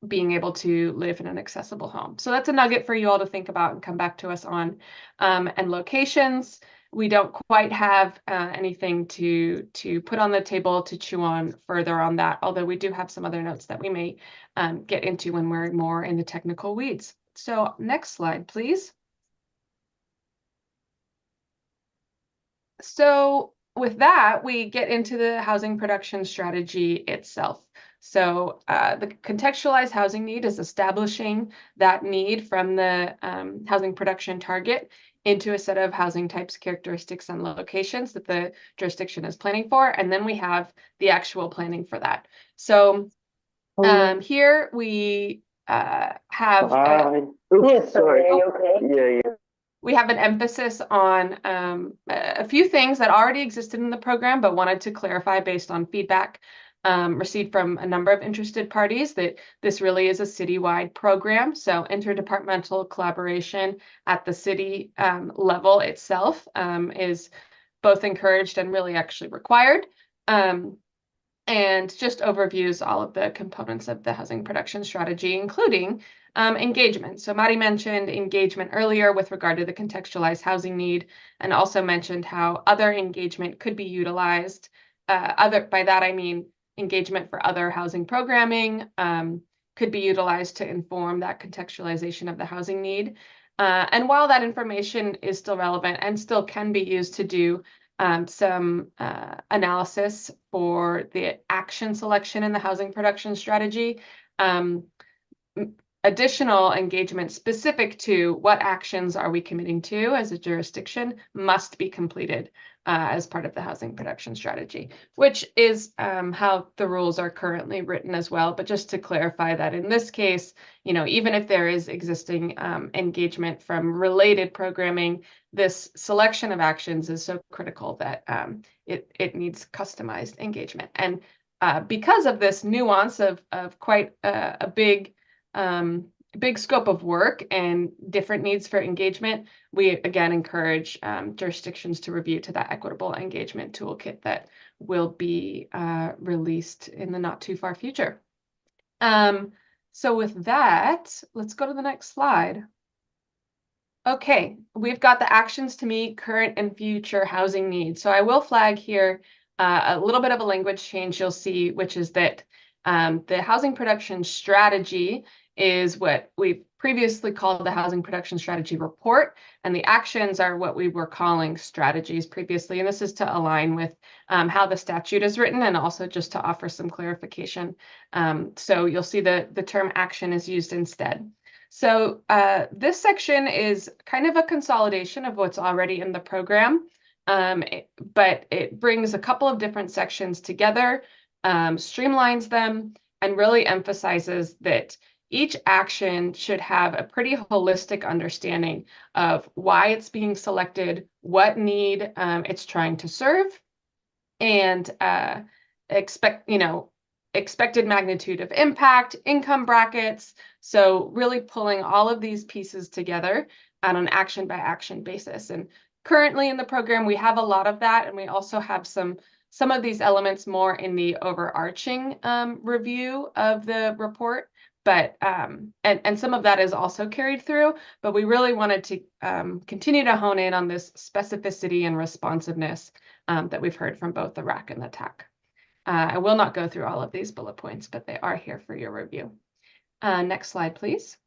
being able to live in an accessible home. So that's a nugget for you all to think about and come back to us on. And locations, we don't quite have anything to put on the table to chew on further on that, although we do have some other notes that we may get into when we're more in the technical weeds. So next slide, please. So with that, we get into the housing production strategy itself. So the contextualized housing need is establishing that need from the housing production target into a set of housing types, characteristics, and locations that the jurisdiction is planning for. And then we have the actual planning for that. So here we have... sorry. Okay? Yeah. We have an emphasis on a few things that already existed in the program, but wanted to clarify based on feedback received from a number of interested parties that this really is a citywide program. So interdepartmental collaboration at the city level itself is both encouraged and really actually required. And just overviews all of the components of the housing production strategy, including engagement. So Mari mentioned engagement earlier with regard to the contextualized housing need, and also mentioned how other engagement could be utilized. By that I mean engagement for other housing programming could be utilized to inform that contextualization of the housing need. And while that information is still relevant and still can be used to do some analysis for the action selection in the housing production strategy, additional engagement specific to what actions are we committing to as a jurisdiction must be completed as part of the housing production strategy, which is how the rules are currently written as well. But just to clarify that in this case, even if there is existing engagement from related programming, this selection of actions is so critical that it needs customized engagement. And because of this nuance of quite a big scope of work and different needs for engagement, we again encourage jurisdictions to review to that equitable engagement toolkit that will be released in the not too far future. So with that, let's go to the next slide. Okay, we've got the actions to meet current and future housing needs. So I will flag here a little bit of a language change you'll see, which is that the housing production strategy is what we've previously called the Housing Production Strategy Report, and the actions are what we were calling strategies previously. And this is to align with how the statute is written, and also just to offer some clarification. So you'll see the term action is used instead. So this section is kind of a consolidation of what's already in the program, but it brings a couple of different sections together, streamlines them, and really emphasizes that each action should have a pretty holistic understanding of why it's being selected, what need it's trying to serve, and expected magnitude of impact, income brackets. So really pulling all of these pieces together on an action by action basis. And currently in the program, we have a lot of that, and we also have some of these elements more in the overarching review of the report. But and some of that is also carried through, but we really wanted to continue to hone in on this specificity and responsiveness that we've heard from both the RAC and the TAC. I will not go through all of these bullet points, but they are here for your review. Next slide, please.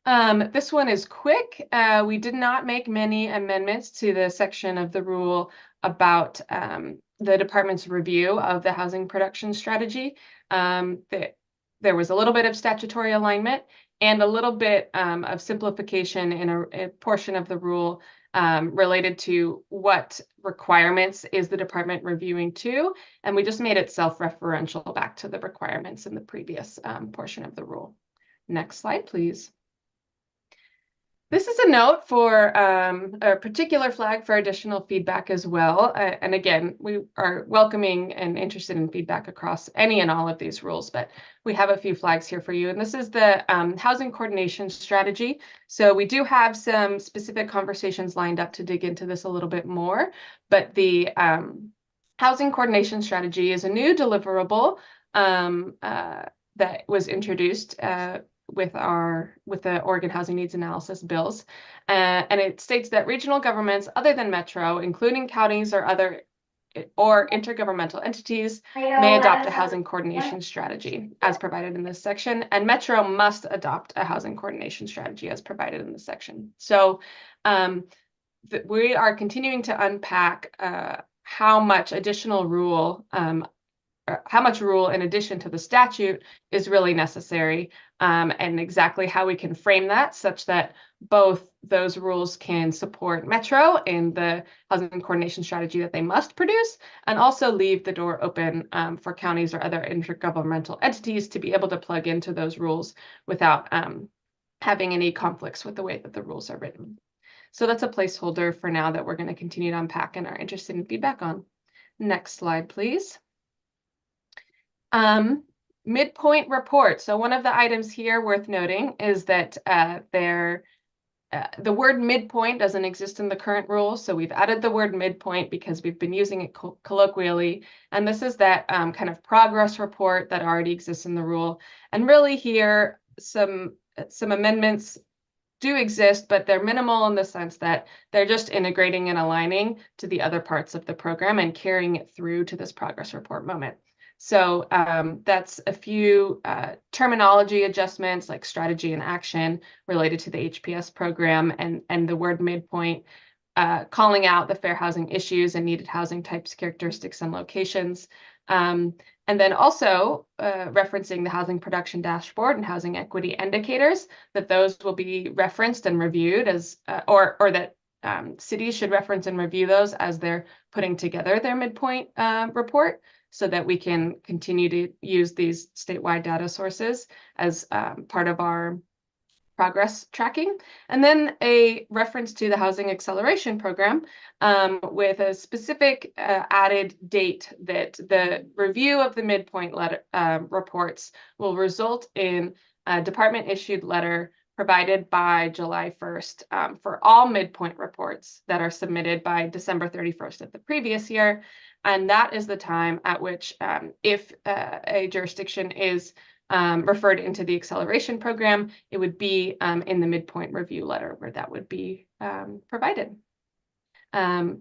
This one is quick. We did not make many amendments to the section of the rule about the department's review of the housing production strategy. There was a little bit of statutory alignment and a little bit of simplification in a portion of the rule related to what requirements is the department reviewing to, and we just made it self-referential back to the requirements in the previous portion of the rule. Next slide, please. This is a note for a particular flag for additional feedback as well. And again, we are welcoming and interested in feedback across any and all of these rules, but we have a few flags here for you. And this is the housing coordination strategy. So we do have some specific conversations lined up to dig into this a little bit more, but the housing coordination strategy is a new deliverable that was introduced with the Oregon Housing Needs Analysis bills. And it states that regional governments other than Metro, including counties or other or intergovernmental entities, may adopt a housing coordination strategy as provided in this section, and Metro must adopt a housing coordination strategy as provided in this section. So we are continuing to unpack how much additional rule how much rule in addition to the statute is really necessary, and exactly how we can frame that such that both those rules can support Metro in the housing coordination strategy that they must produce, and also leave the door open for counties or other intergovernmental entities to be able to plug into those rules without having any conflicts with the way that the rules are written. So that's a placeholder for now that we're going to continue to unpack and are interested in feedback on. Next slide, please. Midpoint report. So one of the items here worth noting is that the word midpoint doesn't exist in the current rule. So we've added the word midpoint because we've been using it colloquially. And this is that kind of progress report that already exists in the rule. And really here, some amendments do exist, but they're minimal in the sense that they're just integrating and aligning to the other parts of the program and carrying it through to this progress report moment. So that's a few terminology adjustments like strategy and action related to the HPS program, and the word midpoint, calling out the fair housing issues and needed housing types, characteristics, and locations. And then also referencing the housing production dashboard and housing equity indicators, that those will be referenced and reviewed as, or that cities should reference and review those as they're putting together their midpoint report, so that we can continue to use these statewide data sources as part of our progress tracking. And then a reference to the Housing Acceleration Program with a specific added date that the review of the midpoint reports will result in a department-issued letter provided by July 1st for all midpoint reports that are submitted by December 31st of the previous year. And that is the time at which, if a jurisdiction is referred into the acceleration program, it would be in the midpoint review letter where that would be provided.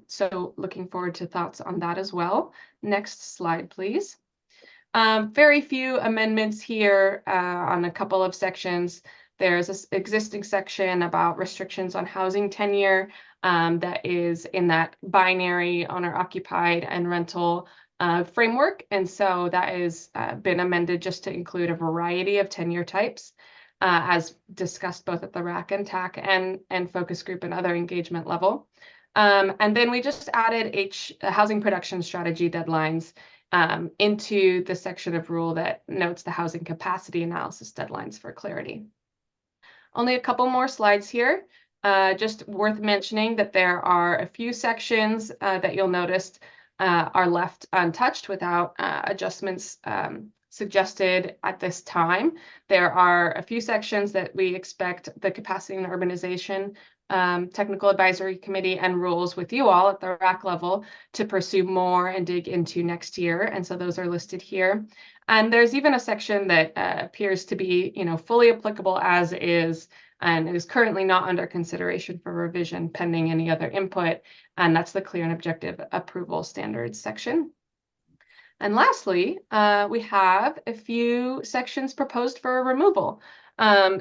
So looking forward to thoughts on that as well. Next slide, please. Very few amendments here on a couple of sections. There's an existing section about restrictions on housing tenure that is in that binary owner-occupied and rental framework. And so that has been amended just to include a variety of tenure types, as discussed both at the RAC and TAC and focus group and other engagement level. And then we just added housing production strategy deadlines into the section of rule that notes the housing capacity analysis deadlines for clarity. Only a couple more slides here. Just worth mentioning that there are a few sections that you'll notice are left untouched without adjustments suggested at this time. There are a few sections that we expect the Capacity and Urbanization Technical Advisory Committee and rules with you all at the RAC level to pursue more and dig into next year. And so those are listed here. And there's even a section that appears to be, fully applicable as is, and is currently not under consideration for revision pending any other input. And that's the clear and objective approval standards section. And lastly, we have a few sections proposed for removal.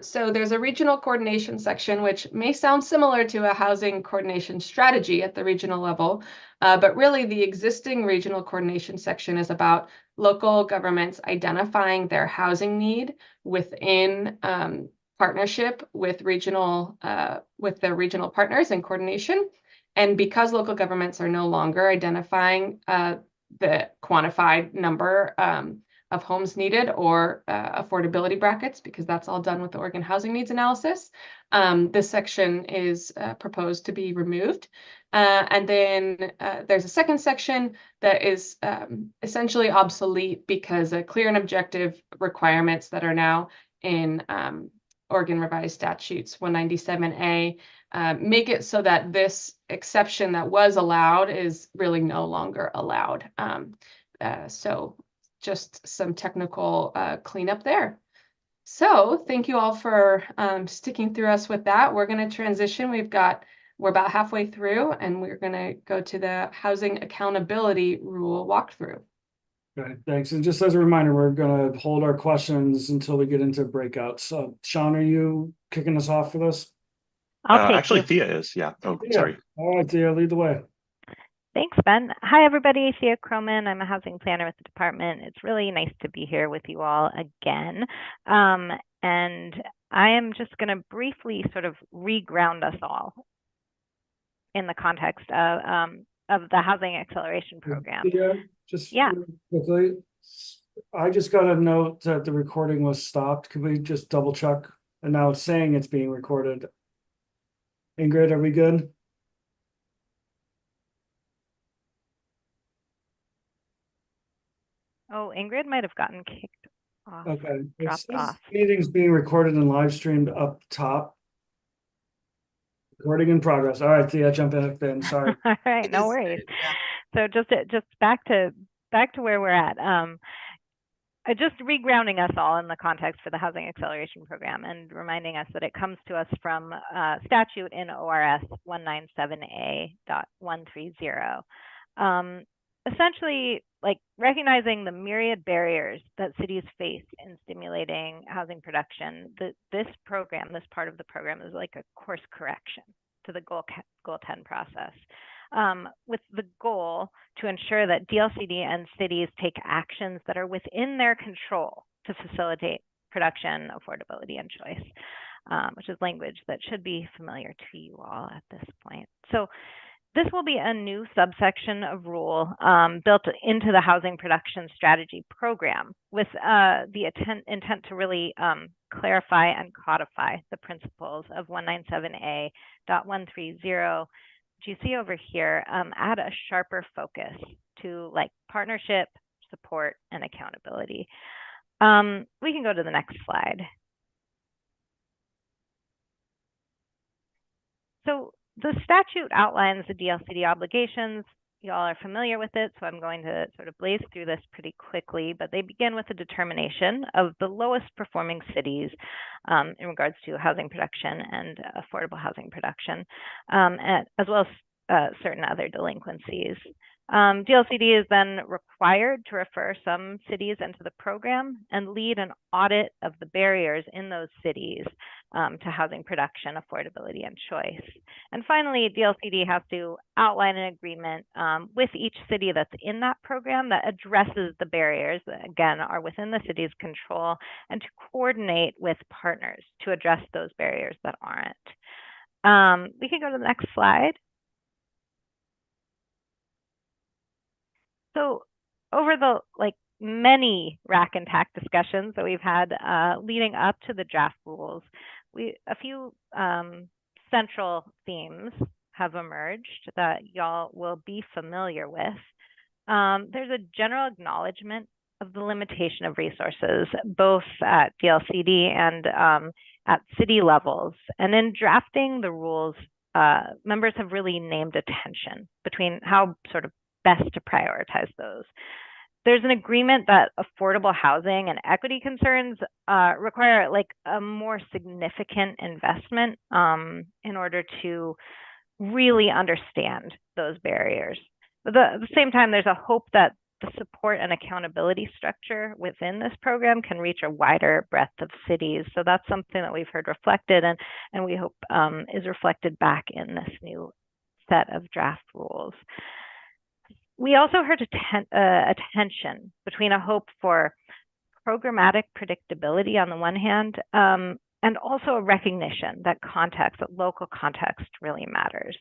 So there's a regional coordination section, which may sound similar to a housing coordination strategy at the regional level, but really the existing regional coordination section is about local governments identifying their housing need within partnership with their regional partners in coordination. And because local governments are no longer identifying the quantified number of homes needed or affordability brackets, because that's all done with the Oregon Housing Needs Analysis, this section is proposed to be removed. And then there's a second section that is essentially obsolete because clear and objective requirements that are now in Oregon Revised Statutes 197A make it so that this exception that was allowed is really no longer allowed. So just some technical cleanup there. So thank you all for sticking through us with that. We're going to transition. We're about halfway through, and we're going to go to the housing accountability rule walkthrough. Okay, thanks. And just as a reminder, we're going to hold our questions until we get into breakouts. So Sean, are you kicking us off for this? Actually, Thea is, yeah. Oh, Yeah. sorry. All right, Thea, lead the way. Thanks, Ben. Hi, everybody. Thea Croman. I'm a housing planner with the department. It's really nice to be here with you all again. And I am just going to briefly sort of re-ground us all in the context of the Housing Acceleration Program. Yeah, quickly. I just got a note that the recording was stopped. Could we just double check? And now it's saying it's being recorded. Ingrid, are we good? Oh, Ingrid might have gotten kicked off. Okay. Dropped off. Meeting's being recorded and live streamed up top. Recording in progress. All right, Thea, jump back then. Sorry. All right, no worries. So just back to where we're at. Just regrounding us all in the context for the Housing Acceleration Program and reminding us that it comes to us from statute in ORS 197A.130. Essentially, like recognizing the myriad barriers that cities face in stimulating housing production, this part of the program is like a course correction to the Goal 10 process, with the goal to ensure that DLCD and cities take actions that are within their control to facilitate production, affordability, and choice, which is language that should be familiar to you all at this point. So this will be a new subsection of rule built into the Housing Production Strategy Program with the intent to really clarify and codify the principles of 197A.130, which you see over here, add a sharper focus to like partnership, support, and accountability. We can go to the next slide. So the statute outlines the DLCD obligations. You all are familiar with it, so I'm going to sort of blaze through this pretty quickly, but they begin with a determination of the lowest performing cities in regards to housing production and affordable housing production, as well as certain other delinquencies. DLCD is then required to refer some cities into the program and lead an audit of the barriers in those cities to housing production, affordability, and choice. And finally, DLCD has to outline an agreement with each city that's in that program that addresses the barriers that, again, are within the city's control, and to coordinate with partners to address those barriers that aren't. We can go to the next slide. So over the many rack and tack discussions that we've had leading up to the draft rules, a few central themes have emerged that y'all will be familiar with. There's a general acknowledgement of the limitation of resources, both at DLCD and at city levels. And in drafting the rules, members have really named a tension between how sort of best to prioritize those. There's an agreement that affordable housing and equity concerns require a more significant investment in order to really understand those barriers. But at the same time, there's a hope that the support and accountability structure within this program can reach a wider breadth of cities. So that's something that we've heard reflected and we hope is reflected back in this new set of draft rules. We also heard a tension between a hope for programmatic predictability on the one hand, and also a recognition that local context really matters.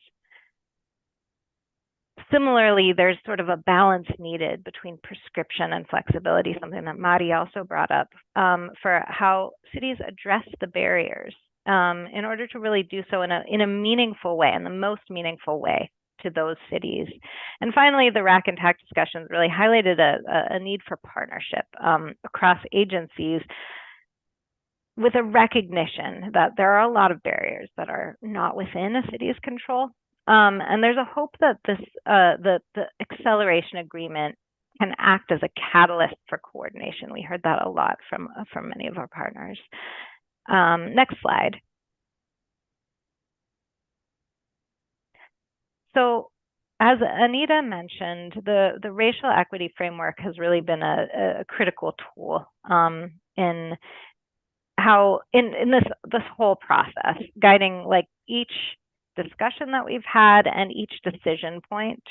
Similarly, there's sort of a balance needed between prescription and flexibility, something that Mari also brought up, for how cities address the barriers in order to really do so in a meaningful way, in the most meaningful way to those cities. And finally, the rack and tack discussions really highlighted a need for partnership across agencies, with a recognition that there are a lot of barriers that are not within a city's control. And there's a hope that the acceleration agreement can act as a catalyst for coordination. We heard that a lot from many of our partners. Next slide. So as Anita mentioned, the racial equity framework has really been a critical tool in how in this whole process, guiding each discussion that we've had and each decision point.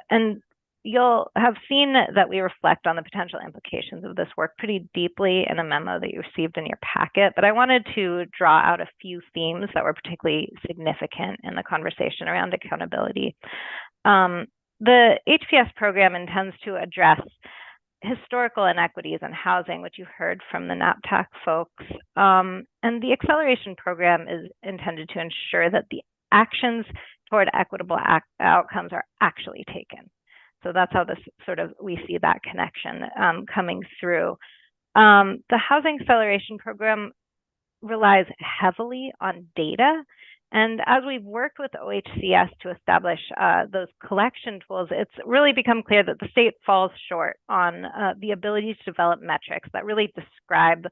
And you'll have seen that we reflect on the potential implications of this work pretty deeply in a memo that you received in your packet, but I wanted to draw out a few themes that were particularly significant in the conversation around accountability. The HPS program intends to address historical inequities in housing, which you heard from the NAPTAC folks. And the acceleration program is intended to ensure that the actions toward equitable outcomes are actually taken. So that's how we see that connection coming through. The housing acceleration program relies heavily on data. And as we've worked with OHCS to establish those collection tools, it's really become clear that the state falls short on the ability to develop metrics that really describe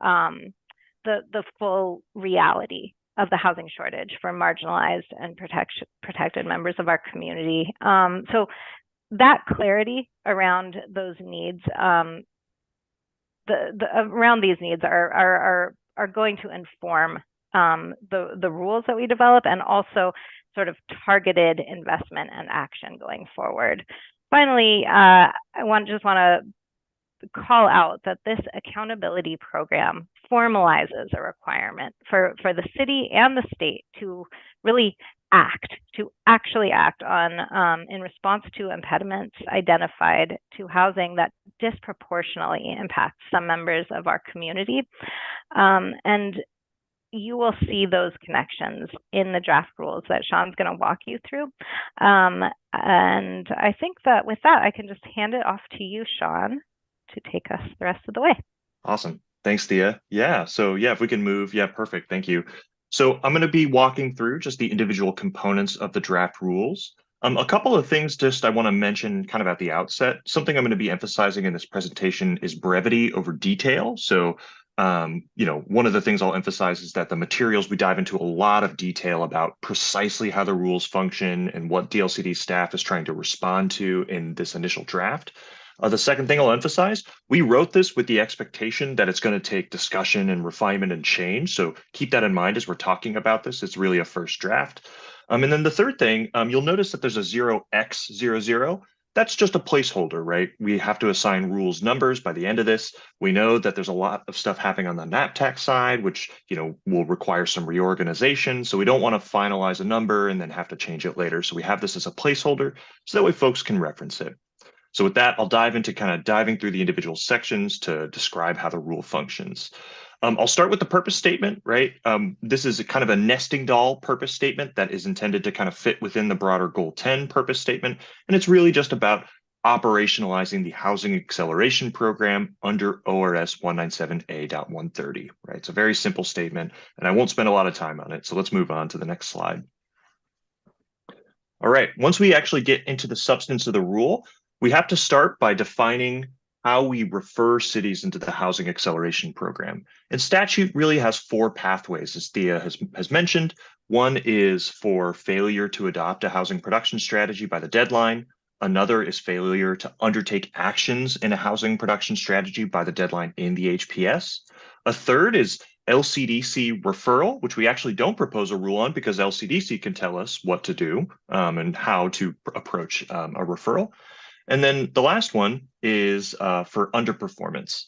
the full reality of the housing shortage for marginalized and protected members of our community. So that clarity around those needs, around these needs are going to inform the rules that we develop, and also sort of targeted investment and action going forward. Finally, I just want to call out that this accountability program formalizes a requirement for the city and the state to really actually act on in response to impediments identified to housing that disproportionately impact some members of our community. And you will see those connections in the draft rules that Sean's going to walk you through. And I think that with that, I can just hand it off to you, Sean, to take us the rest of the way. Awesome. Thanks, Thea. Yeah. So if we can move. Yeah, perfect. Thank you. So I'm going to be walking through just the individual components of the draft rules. A couple of things I want to mention kind of at the outset. Something I'm going to be emphasizing in this presentation is brevity over detail. So One of the things I'll emphasize is that the materials, we dive into a lot of detail about precisely how the rules function and what DLCD staff is trying to respond to in this initial draft. The second thing I'll emphasize, we wrote this with the expectation that it's going to take discussion and refinement and change. So keep that in mind as we're talking about this. It's really a first draft. And then the third thing, you'll notice that there's a 0x00. That's just a placeholder, right? We have to assign rules numbers by the end of this. We know that there's a lot of stuff happening on the NAPTAC side, which will require some reorganization. So we don't want to finalize a number and then have to change it later. So we have this as a placeholder so that way folks can reference it. So with that, I'll dive into kind of diving through the individual sections to describe how the rule functions. I'll start with the purpose statement, right? This is a kind of a nesting doll purpose statement that is intended to kind of fit within the broader Goal 10 purpose statement. And it's really just about operationalizing the Housing Acceleration Program under ORS 197A.130, right? It's a very simple statement, and I won't spend a lot of time on it. So let's move on to the next slide. All right, once we actually get into the substance of the rule, we have to start by defining how we refer cities into the Housing Acceleration Program. And statute really has 4 pathways, as Thea has mentioned. One is for failure to adopt a housing production strategy by the deadline. Another is failure to undertake actions in a housing production strategy by the deadline in the HPS. A third is LCDC referral, which we actually don't propose a rule on because LCDC can tell us what to do and how to approach a referral. And then the last one is for underperformance.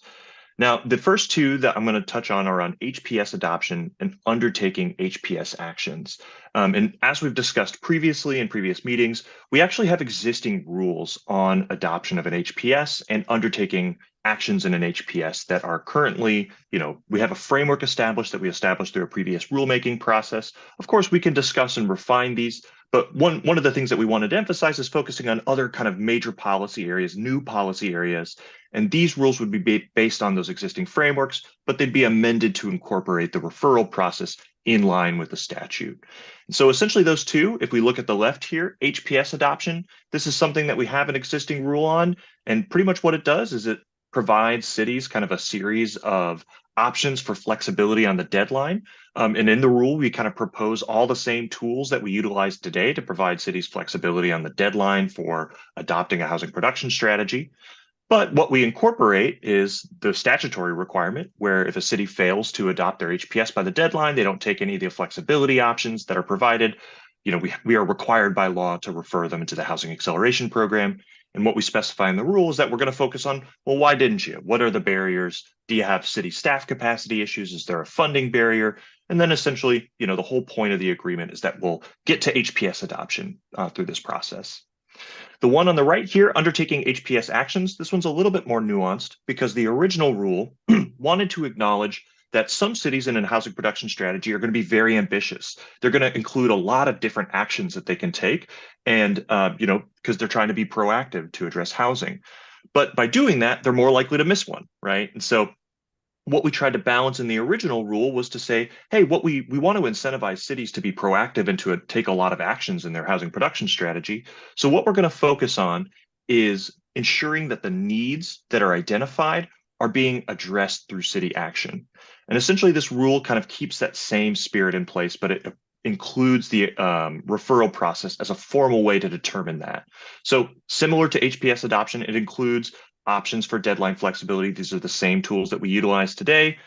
Now, the first two that I'm going to touch on are on HPS adoption and undertaking HPS actions. And as we've discussed previously in previous meetings, we actually have existing rules on adoption of an HPS and undertaking actions in an HPS that are currently, we have a framework established that we established through a previous rulemaking process. Of course, we can discuss and refine these, but one of the things that we wanted to emphasize is focusing on other kind of major policy areas, new policy areas. And these rules would be based on those existing frameworks, but they'd be amended to incorporate the referral process in line with the statute. And so essentially those two, if we look at the left here, HPS adoption, this is something that we have an existing rule on. And pretty much what it does is it provides cities kind of a series of options for flexibility on the deadline. And in the rule, we kind of propose all the same tools that we utilize today to provide cities flexibility on the deadline for adopting a housing production strategy. But what we incorporate is the statutory requirement where if a city fails to adopt their HPS by the deadline, they don't take any of the flexibility options that are provided. We are required by law to refer them into the Housing Acceleration Program. And what we specify in the rule is that we're going to focus on, well, why didn't you? What are the barriers? Do you have city staff capacity issues? Is there a funding barrier? And then essentially, the whole point of the agreement is that we'll get to HPS adoption through this process. The one on the right here, undertaking HPS actions, this one's a little bit more nuanced because the original rule wanted to acknowledge that some cities in a housing production strategy are going to be very ambitious. They're going to include a lot of different actions that they can take and, because they're trying to be proactive to address housing. But by doing that, they're more likely to miss one, right? And so what we tried to balance in the original rule was to say, hey, what we want to incentivize cities to be proactive and to take a lot of actions in their housing production strategy. So what we're going to focus on is ensuring that the needs that are identified are being addressed through city action. And essentially this rule kind of keeps that same spirit in place, but it includes the referral process as a formal way to determine that. So similar to HPS adoption, it includes options for deadline flexibility. These are the same tools that we utilize today.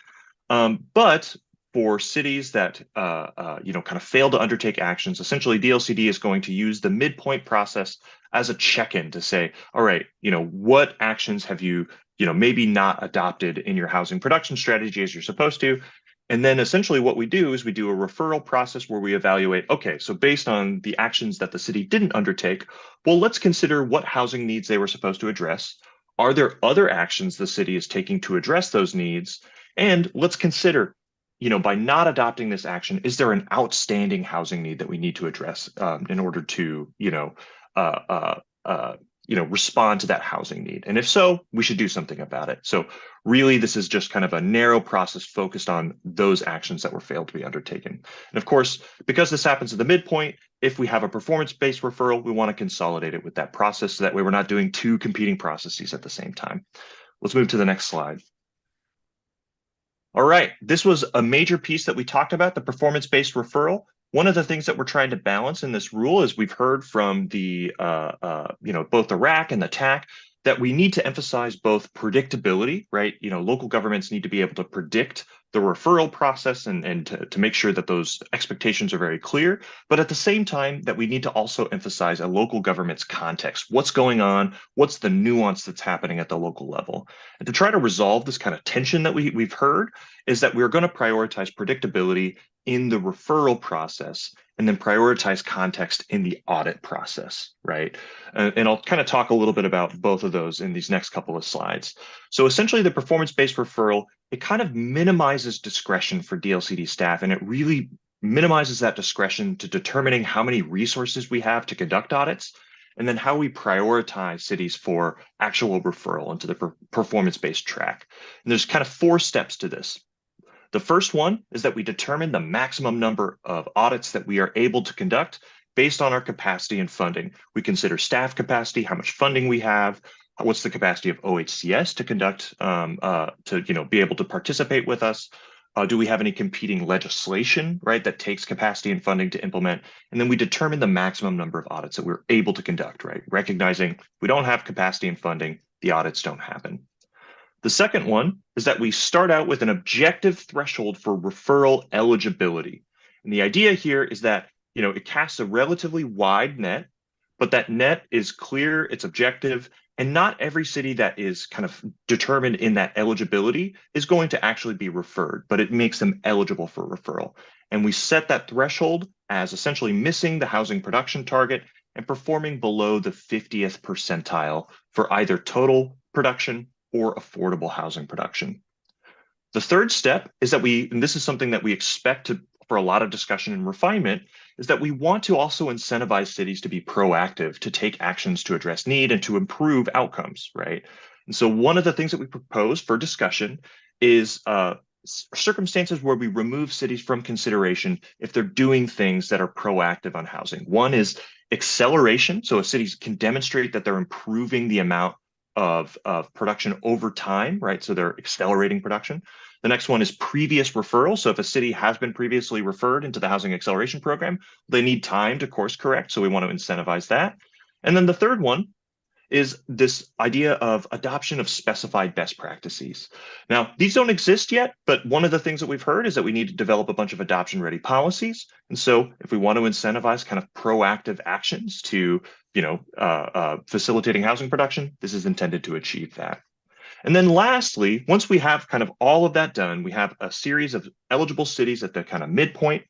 But for cities that kind of fail to undertake actions, essentially DLCD is going to use the midpoint process as a check-in to say, all right, what actions have you maybe not adopted in your housing production strategy as you're supposed to? And then essentially what we do is we do a referral process where we evaluate, okay, so based on the actions that the city didn't undertake, well, let's consider what housing needs they were supposed to address. Are there other actions the city is taking to address those needs? And let's consider, by not adopting this action, is there an outstanding housing need that we need to address in order to, respond to that housing need? And if so, we should do something about it. So really, this is just kind of a narrow process focused on those actions that were failed to be undertaken. And of course, because this happens at the midpoint, if we have a performance-based referral, we want to consolidate it with that process so that way we're not doing two competing processes at the same time. Let's move to the next slide. All right, this was a major piece that we talked about, the performance-based referral. One of the things that we're trying to balance in this rule is we've heard from the, both the RAC and the TAC that we need to emphasize both predictability, right? Local governments need to be able to predict the referral process and to make sure that those expectations are very clear, but at the same time that we need to also emphasize a local government's context. What's going on? What's the nuance that's happening at the local level? And to try to resolve this kind of tension that we've heard is that we're going to prioritize predictability in the referral process and then prioritize context in the audit process, right? And I'll kind of talk a little bit about both of those in these next couple of slides. So essentially the performance-based referral, it kind of minimizes discretion for DLCD staff, and it really minimizes that discretion to determining how many resources we have to conduct audits, and then how we prioritize cities for actual referral into the performance-based track. And there's kind of 4 steps to this. The first one is that we determine the maximum number of audits that we are able to conduct based on our capacity and funding. We consider staff capacity, how much funding we have, what's the capacity of OHCS to conduct, be able to participate with us. Do we have any competing legislation, right, that takes capacity and funding to implement? And then we determine the maximum number of audits that we're able to conduct, right? Recognizing we don't have capacity and funding, the audits don't happen. The second one is that we start out with an objective threshold for referral eligibility. And the idea here is that, it casts a relatively wide net, but that net is clear, it's objective, and not every city that is kind of determined in that eligibility is going to actually be referred, but it makes them eligible for referral. And we set that threshold as essentially missing the housing production target and performing below the 50th percentile for either total production or affordable housing production. The third step is that and this is something that we expect for a lot of discussion and refinement, is that we want to also incentivize cities to be proactive, to take actions to address need and to improve outcomes, right? And so one of the things that we propose for discussion is circumstances where we remove cities from consideration if they're doing things that are proactive on housing. One is acceleration. So if cities can demonstrate that they're improving the amount of production over time, right? So they're accelerating production. The next one is previous referral. So if a city has been previously referred into the Housing Acceleration Program, they need time to course correct. So we want to incentivize that. And then the third one is this idea of adoption of specified best practices. Now, these don't exist yet, but one of the things that we've heard is that we need to develop a bunch of adoption-ready policies. And so if we want to incentivize kind of proactive actions to, facilitating housing production, this is intended to achieve that. And then lastly, once we have kind of all of that done, we have a series of eligible cities at the kind of midpoint.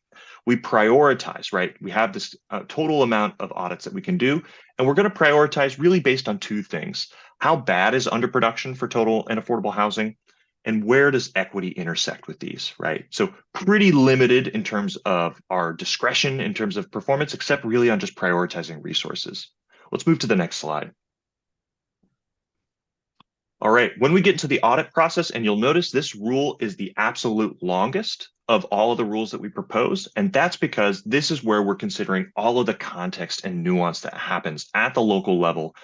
We prioritize, right? We have this total amount of audits that we can do, and we're going to prioritize really based on 2 things. How bad is underproduction for total and affordable housing? And where does equity intersect with these, right? So pretty limited in terms of our discretion in terms of performance, except really on just prioritizing resources. Let's move to the next slide. All right, when we get into the audit process, and you'll notice this rule is the absolute longest of all of the rules that we propose, and that's because this is where we're considering all of the context and nuance that happens at the local level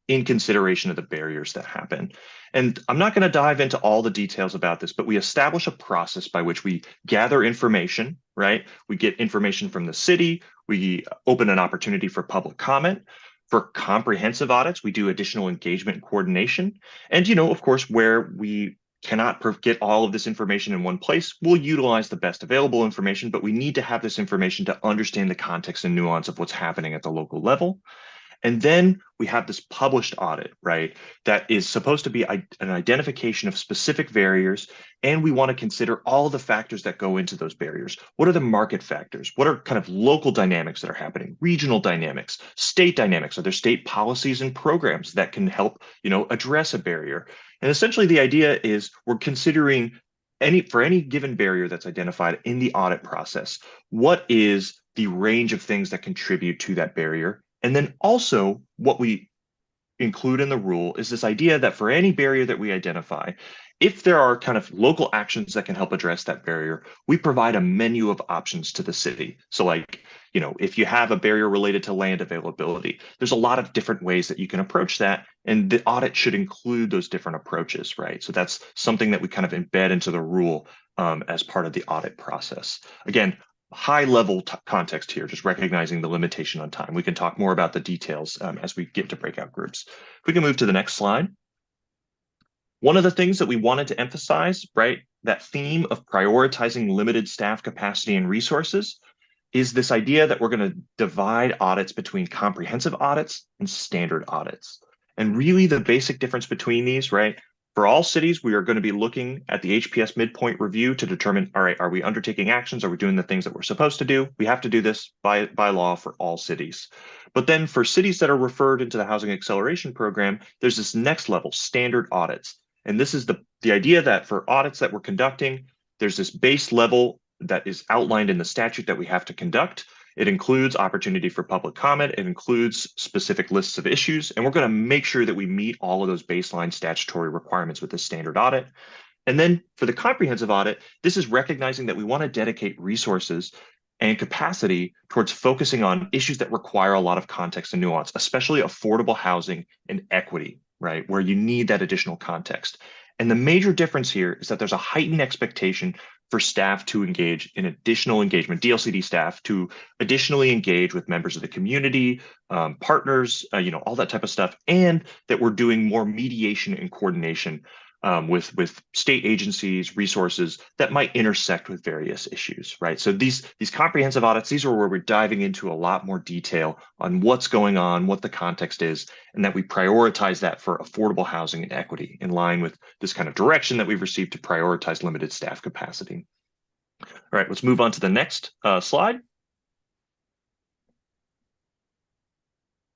in consideration of the barriers that happen. And I'm not going to dive into all the details about this, but we establish a process by which we gather information, right? We get information from the city, we open an opportunity for public comment. For comprehensive audits, we do additional engagement and coordination. And, of course, where we cannot get all of this information in one place, we'll utilize the best available information, but we need to have this information to understand the context and nuance of what's happening at the local level. And then we have this published audit, right, that is supposed to be an identification of specific barriers, and we want to consider all the factors that go into those barriers. What are the market factors? What are kind of local dynamics that are happening? Regional dynamics, state dynamics? Are there state policies and programs that can help, address a barrier? And essentially the idea is we're considering for any given barrier that's identified in the audit process, what is the range of things that contribute to that barrier? And then also what we include in the rule is this idea that for any barrier that we identify, if there are kind of local actions that can help address that barrier, we provide a menu of options to the city. So like, if you have a barrier related to land availability, there's a lot of different ways that you can approach that. And the audit should include those different approaches, right? So that's something that we kind of embed into the rule as part of the audit process. Again, high level context here, just recognizing the limitation on time. We can talk more about the details as we get to breakout groups. If we can move to the next slide. One of the things that we wanted to emphasize, right, that theme of prioritizing limited staff capacity and resources is this idea that we're going to divide audits between comprehensive audits and standard audits. And really the basic difference between these, right, for all cities, we are going to be looking at the HPS midpoint review to determine, all right, are we undertaking actions? Are we doing the things that we're supposed to do? We have to do this by law for all cities. But then for cities that are referred into the Housing Acceleration Program, there's this next level, standard audits. And this is the idea that for audits that we're conducting, there's this base level that is outlined in the statute that we have to conduct. It includes opportunity for public comment. It includes specific lists of issues. And we're going to make sure that we meet all of those baseline statutory requirements with this standard audit. And then for the comprehensive audit, this is recognizing that we want to dedicate resources and capacity towards focusing on issues that require a lot of context and nuance, especially affordable housing and equity, right, where you need that additional context. And the major difference here is that there's a heightened expectation for staff to engage in additional engagement, DLCD staff to additionally engage with members of the community, partners, all that type of stuff, and that we're doing more mediation and coordination with state agencies, resources that might intersect with various issues, right? So these comprehensive audits, these are where we're diving into a lot more detail on what's going on, what the context is, and that we prioritize that for affordable housing and equity in line with this kind of direction that we've received to prioritize limited staff capacity. All right, let's move on to the next slide.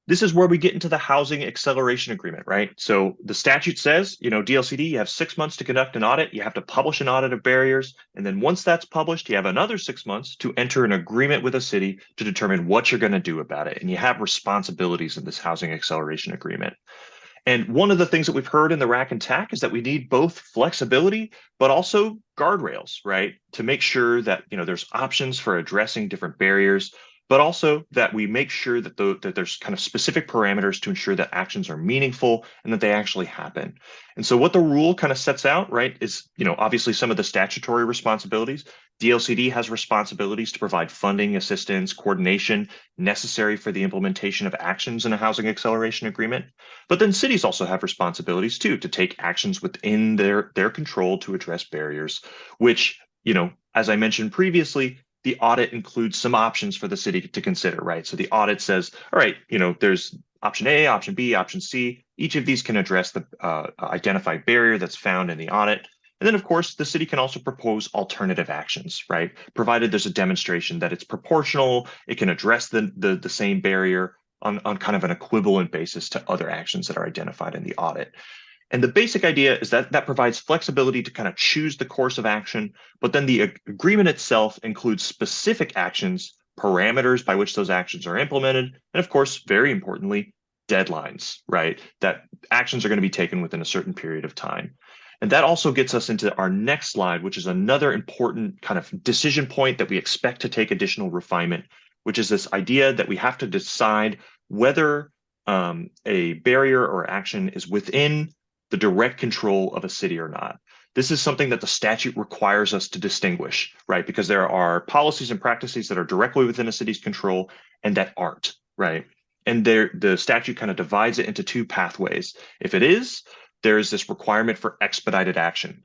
This is where we get into the housing acceleration agreement, right? So the statute says, DLCD, you have 6 months to conduct an audit. You have to publish an audit of barriers. And then once that's published, you have another 6 months to enter an agreement with a city to determine what you're going to do about it. And you have responsibilities in this housing acceleration agreement. And one of the things that we've heard in the rack and tack is that we need both flexibility, but also guardrails, right? To make sure that, there's options for addressing different barriers, but also that we make sure that, that there's kind of specific parameters to ensure that actions are meaningful and that they actually happen. And so what the rule kind of sets out, right, is, obviously some of the statutory responsibilities. DLCD has responsibilities to provide funding, assistance, coordination necessary for the implementation of actions in a housing acceleration agreement. But then cities also have responsibilities too, to take actions within their control to address barriers, which, as I mentioned previously, the audit includes some options for the city to consider, right? So the audit says, all right, there's option A, option B, option C. Each of these can address the identified barrier that's found in the audit. And then, of course, the city can also propose alternative actions, right? Provided there's a demonstration that it's proportional, it can address the same barrier on kind of an equivalent basis to other actions that are identified in the audit. And the basic idea is that that provides flexibility to kind of choose the course of action, but then the agreement itself includes specific actions, parameters by which those actions are implemented, and of course, very importantly, deadlines, right? That actions are going to be taken within a certain period of time. And that also gets us into our next slide, which is another important kind of decision point that we expect to take additional refinement, which is this idea that we have to decide whether a barrier or action is within the direct control of a city or not. This is something that the statute requires us to distinguish, right? Because there are policies and practices that are directly within a city's control and that aren't, right? And the statute kind of divides it into two pathways. If it is, there is this requirement for expedited action.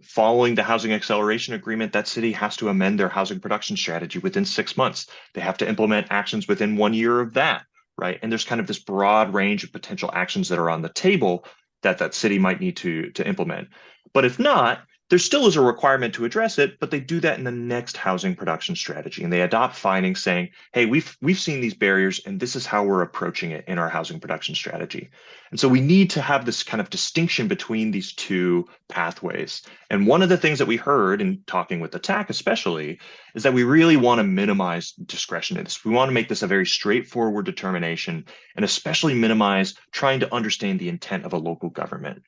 Following the housing acceleration agreement, that city has to amend their housing production strategy within 6 months. They have to implement actions within 1 year of that, right? And there's kind of this broad range of potential actions that are on the table that city might need to implement. But if not, there still is a requirement to address it, but they do that in the next housing production strategy. And they adopt findings saying, hey, we've seen these barriers and this is how we're approaching it in our housing production strategy. And so we need to have this kind of distinction between these two pathways. And one of the things that we heard in talking with the TAC especially is that we really want to minimize discretion in this. We want to make this a very straightforward determination and especially minimize trying to understand the intent of a local government.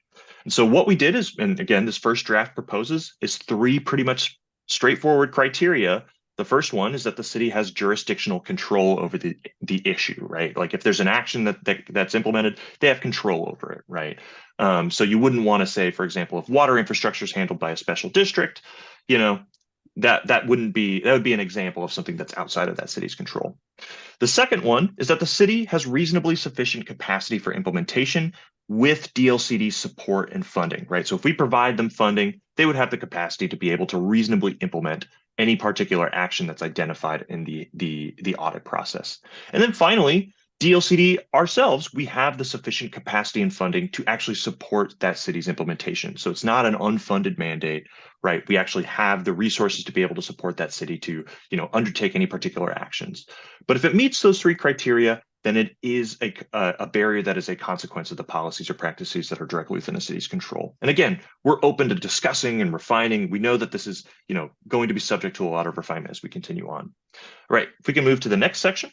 And so what we did is, and again, this first draft proposes, is 3 pretty much straightforward criteria The first one is that the city has jurisdictional control over the issue, right? Like if there's an action that's implemented, they have control over it, right? So you wouldn't want to say, for example, if water infrastructure is handled by a special district, you know, that would be an example of something that's outside of that city's control. The second one is that the city has reasonably sufficient capacity for implementation with DLCD support and funding, right? So if we provide them funding, they would have the capacity to be able to reasonably implement any particular action that's identified in the audit process. And then finally, DLCD ourselves, we have the sufficient capacity and funding to actually support that city's implementation. So it's not an unfunded mandate, right? We actually have the resources to be able to support that city to, undertake any particular actions. But if it meets those three criteria, then it is a barrier that is a consequence of the policies or practices that are directly within a city's control. And again, we're open to discussing and refining. We know that this is, going to be subject to a lot of refinement as we continue on. All right, if we can move to the next section.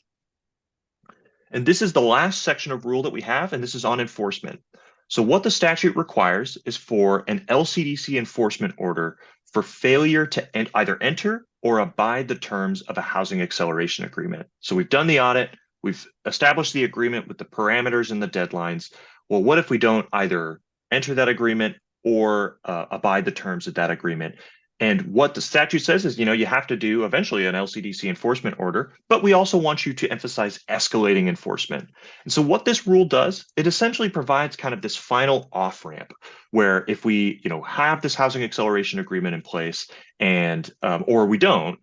And this is the last section of rule that we have, and this is on enforcement. So what the statute requires is for an LCDC enforcement order for failure to either enter or abide the terms of a housing acceleration agreement. So we've done the audit, we've established the agreement with the parameters and the deadlines. Well, what if we don't either enter that agreement or abide the terms of that agreement? And what the statute says is, you have to do eventually an LCDC enforcement order, but we also want you to emphasize escalating enforcement. And so what this rule does, it essentially provides kind of this final off ramp where if we, have this housing acceleration agreement in place and, or we don't,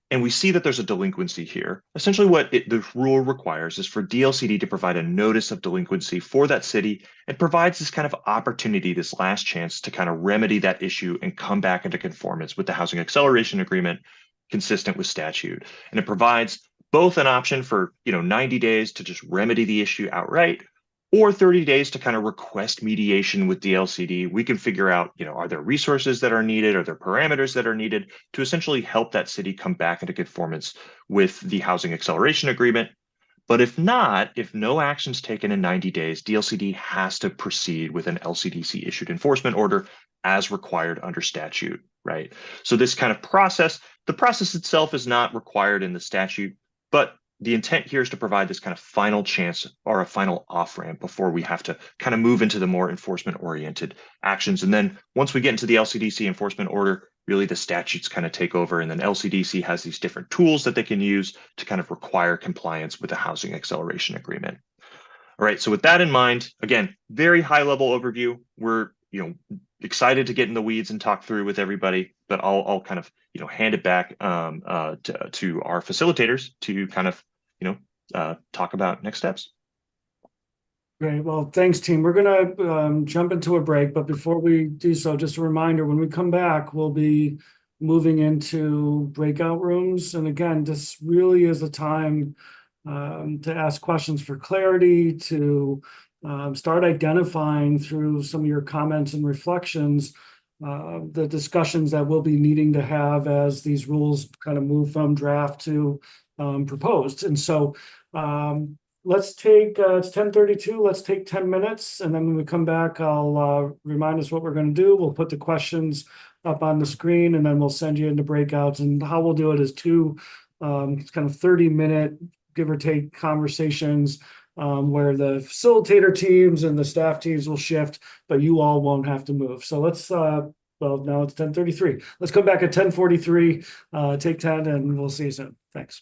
and we see that there's a delinquency here. Essentially what the rule requires is for DLCD to provide a notice of delinquency for that city and provides this kind of opportunity, this last chance to kind of remedy that issue and come back into conformance with the housing acceleration agreement consistent with statute. And it provides both an option for 90 days to just remedy the issue outright, or 30 days to kind of request mediation with DLCD. We can figure out, are there resources that are needed? Are there parameters that are needed to essentially help that city come back into conformance with the housing acceleration agreement? But if not, if no action's taken in 90 days, DLCD has to proceed with an LCDC issued enforcement order as required under statute, right? So this kind of process, the process itself is not required in the statute, but the intent here is to provide this kind of final chance or a final off ramp before we have to kind of move into the more enforcement oriented actions. And then once we get into the LCDC enforcement order, really the statutes kind of take over, and then LCDC has these different tools that they can use to kind of require compliance with the housing acceleration agreement. All right, so with that in mind, again, very high level overview. We're excited to get in the weeds and talk through with everybody, but I'll kind of hand it back to our facilitators to kind of talk about next steps. Great. Well, thanks, team. We're going to jump into a break, but before we do so, just a reminder, when we come back, we'll be moving into breakout rooms. And again, this really is a time to ask questions for clarity, to start identifying through some of your comments and reflections the discussions that we'll be needing to have as these rules kind of move from draft to proposed. And so let's take, it's 10:32, let's take 10 minutes. And then when we come back, I'll remind us what we're going to do. We'll put the questions up on the screen, and then we'll send you into breakouts. And how we'll do it is two kind of 30-minute, give or take, conversations where the facilitator teams and the staff teams will shift, but you all won't have to move. So let's, well, now it's 10:33. Let's come back at 10:43, take 10, and we'll see you soon. Thanks.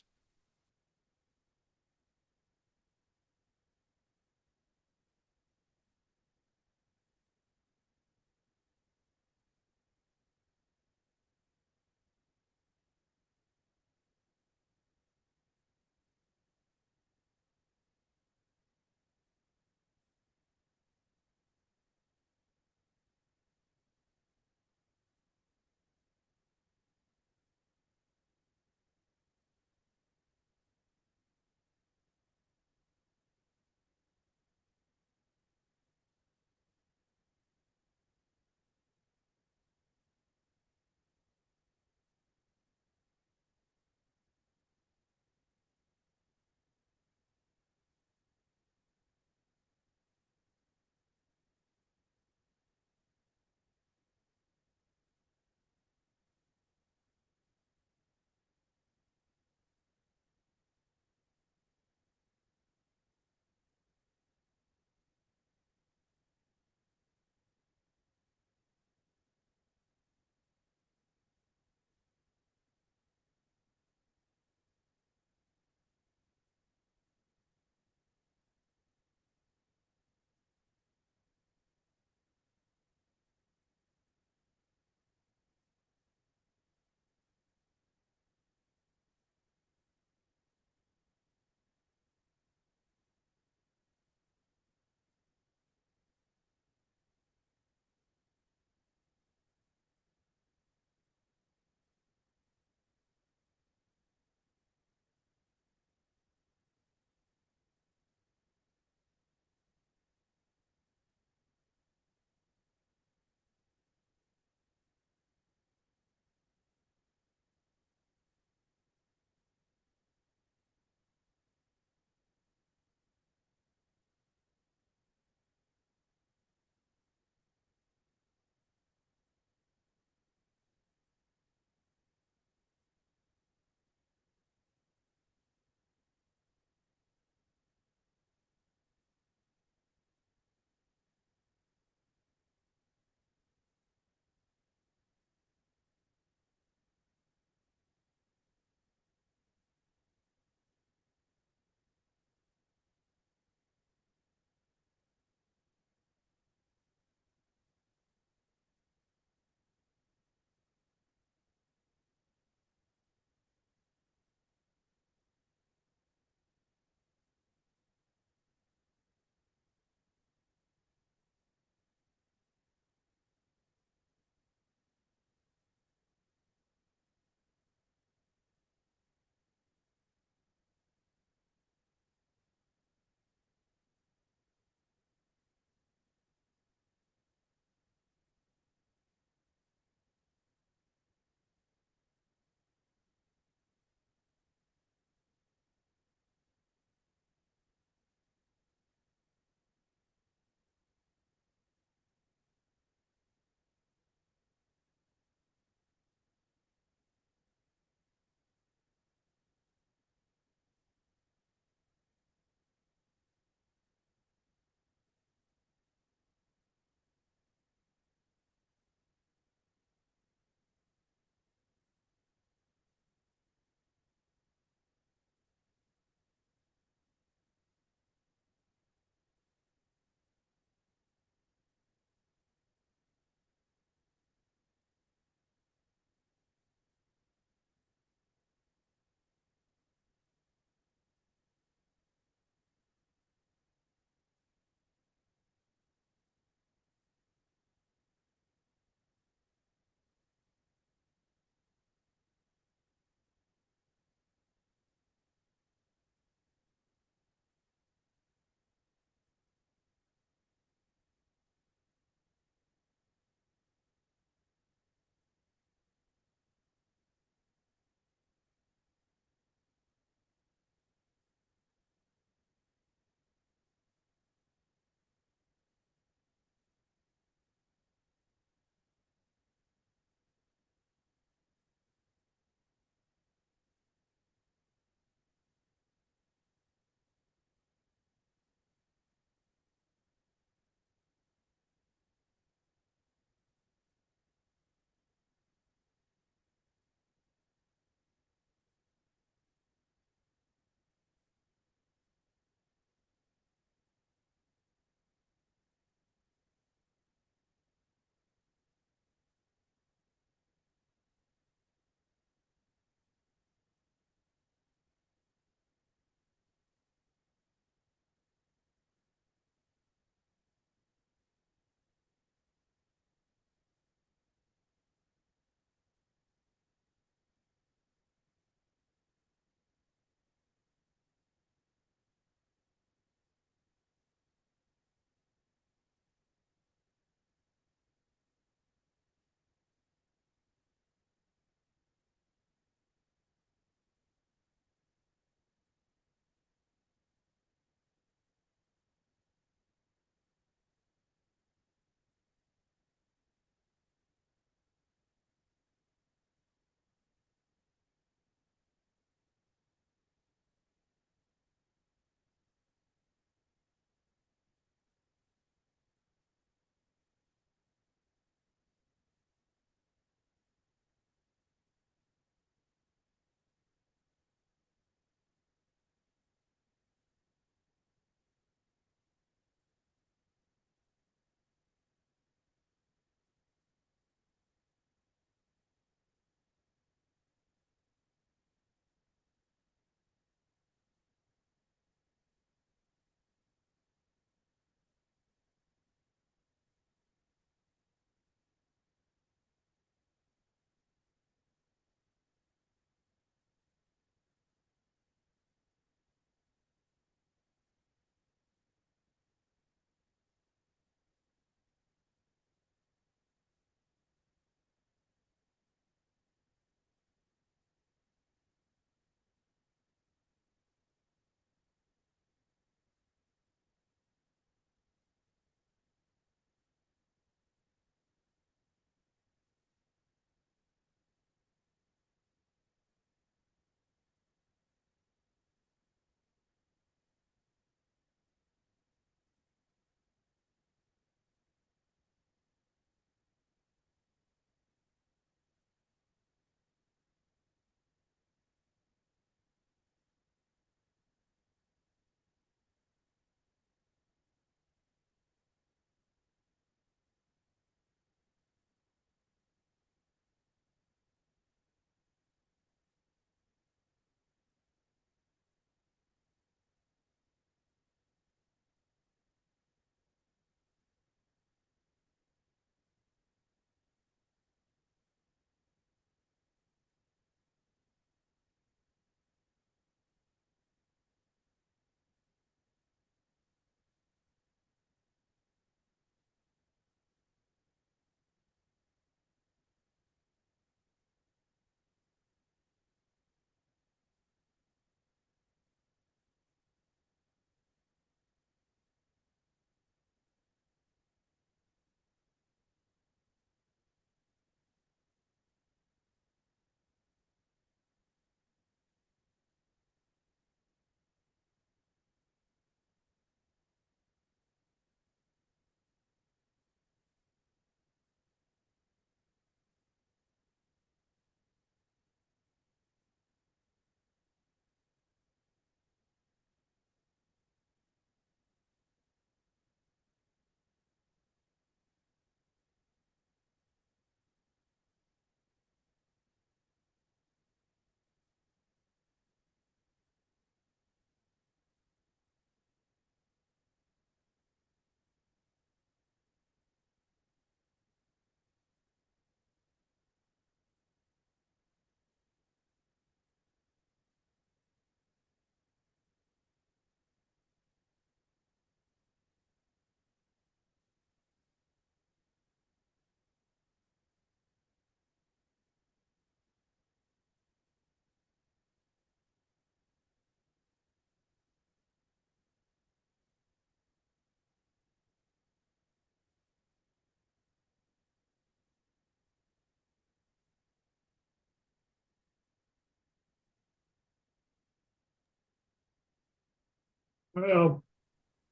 Well,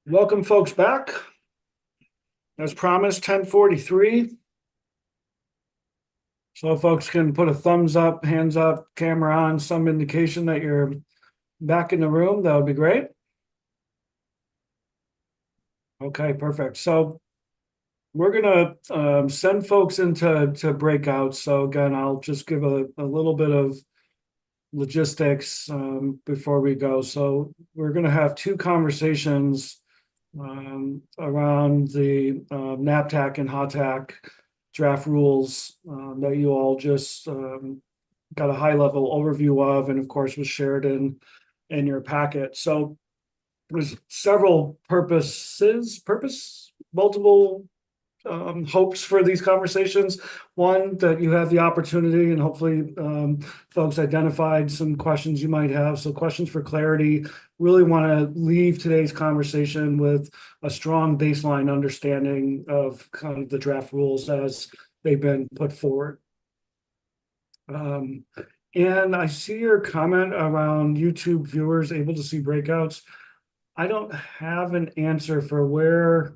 welcome folks back. As promised, 10:43. So folks can put a thumbs up, hands up, camera on, some indication that you're back in the room. That would be great. Okay, perfect. So we're gonna send folks into breakouts. So again, I'll just give a little bit of logistics before we go. So we're gonna have two conversations around the NAPTAC and HOTAC draft rules that you all just got a high level overview of, and of course was shared in your packet. So there's several multiple hopes for these conversations. One, that you have the opportunity and hopefully folks identified some questions you might have. So questions for clarity, really want to leave today's conversation with a strong baseline understanding of kind of the draft rules as they've been put forward. And I see your comment around YouTube viewers able to see breakouts. I don't have an answer for where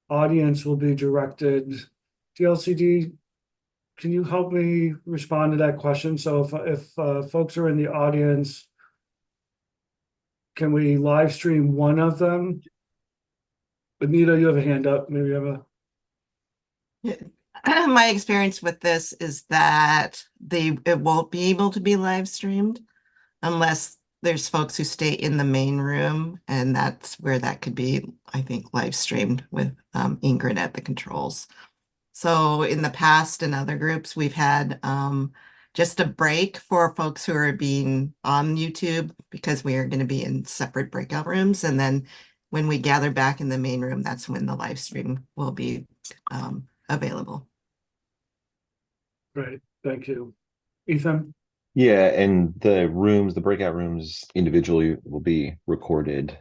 audience will be directed. DLCD, can you help me respond to that question? So if folks are in the audience, can we live stream one of them? Anita, you have a hand up. Maybe you have a. My experience with this is that it won't be able to be live streamed unless there's folks who stay in the main room, and that's where that could be, I think, live streamed with Ingrid at the controls. So in the past in other groups, we've had just a break for folks who are being on YouTube because we are going to be in separate breakout rooms. And then when we gather back in the main room, that's when the live stream will be available. Great, thank you. Ethan? Yeah, and the breakout rooms individually will be recorded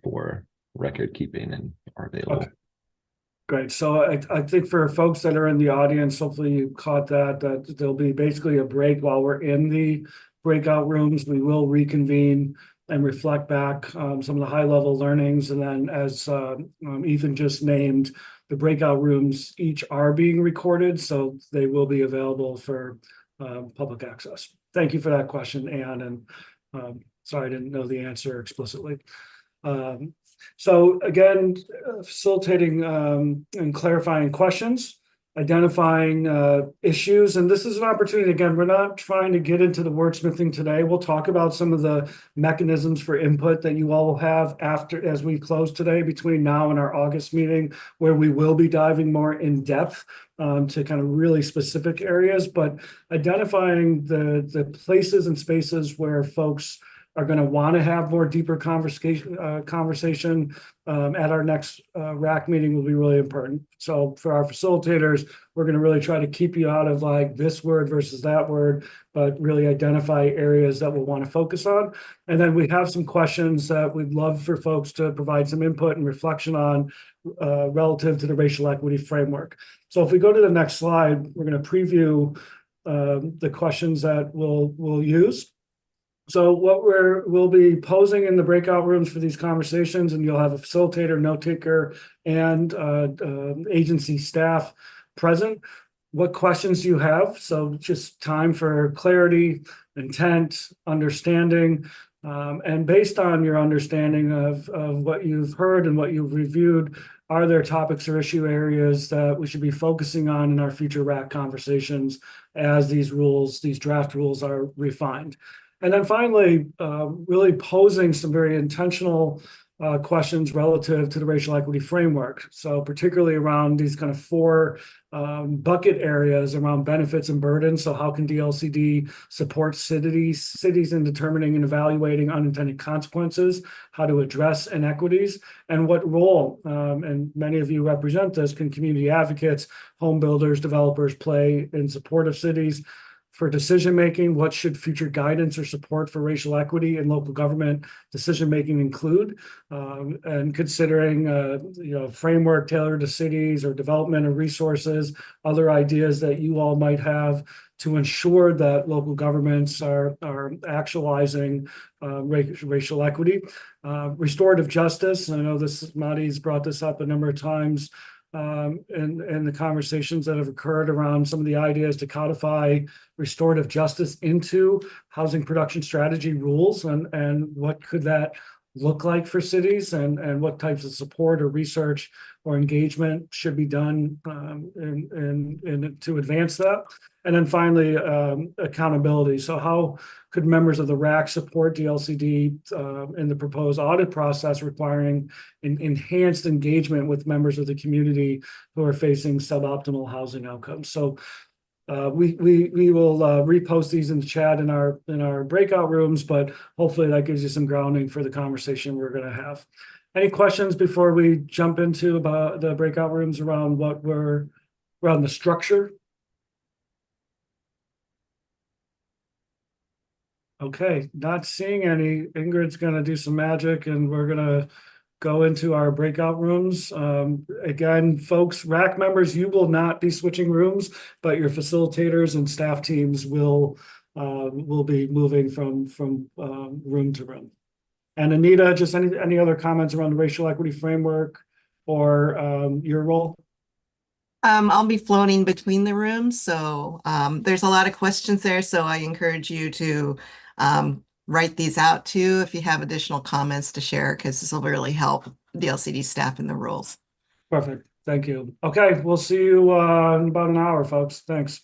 for record keeping and are available. Okay. Great. So I think for folks that are in the audience, hopefully you caught that there'll be basically a break while we're in the breakout rooms. We will reconvene and reflect back some of the high level learnings. And then as Ethan just named, the breakout rooms each are being recorded, so they will be available for public access. Thank you for that question, Anne. And sorry, I didn't know the answer explicitly. So again, facilitating and clarifying questions, identifying issues. And this is an opportunity, again, we're not trying to get into the wordsmithing today. We'll talk about some of the mechanisms for input that you all will have as we close today between now and our August meeting, where we will be diving more in depth to kind of really specific areas, but identifying the places and spaces where folks are going to want to have more deeper conversation at our next RAC meeting will be really important. So for our facilitators, we're going to really try to keep you out of like this word versus that word, but really identify areas that we'll want to focus on. And then we have some questions that we'd love for folks to provide some input and reflection on relative to the racial equity framework. So if we go to the next slide, we're going to preview the questions that we'll use. So what we'll be posing in the breakout rooms for these conversations, and you'll have a facilitator, note taker, and agency staff present. What questions do you have? So just time for clarity, intent, understanding, and based on your understanding of what you've heard and what you've reviewed, are there topics or issue areas that we should be focusing on in our future RAC conversations as these draft rules are refined? And then finally, really posing some very intentional questions relative to the racial equity framework. So particularly around these kind of four bucket areas around benefits and burdens. So how can DLCD support cities in determining and evaluating unintended consequences, how to address inequities, and what role, and many of you represent this, can community advocates, home builders, developers play in support of cities. for decision-making, what should future guidance or support for racial equity in local government decision-making include? And considering, framework tailored to cities or development of resources, other ideas that you all might have to ensure that local governments are actualizing racial equity. Restorative justice, I know Marty's brought this up a number of times in the conversations that have occurred around some of the ideas to codify restorative justice into housing production strategy rules, and what could that look like for cities, and what types of support or research or engagement should be done to advance that. And then finally, accountability. So how could members of the RAC support DLCD in the proposed audit process, requiring enhanced engagement with members of the community who are facing suboptimal housing outcomes? So we will repost these in the chat in our breakout rooms, but hopefully that gives you some grounding for the conversation we're going to have. Any questions before we jump into about the breakout rooms around around the structure? Okay, not seeing any. Ingrid's going to do some magic, and we're going to go into our breakout rooms. Again, folks, RAC members, you will not be switching rooms, but your facilitators and staff teams will be moving from room to room. And Anita, just any other comments around the racial equity framework or your role? I'll be floating between the rooms, so there's a lot of questions there, so I encourage you to write these out too if you have additional comments to share, because this will really help the LCD staff in the rules. Perfect. Thank you. Okay, we'll see you in about an hour, folks. Thanks.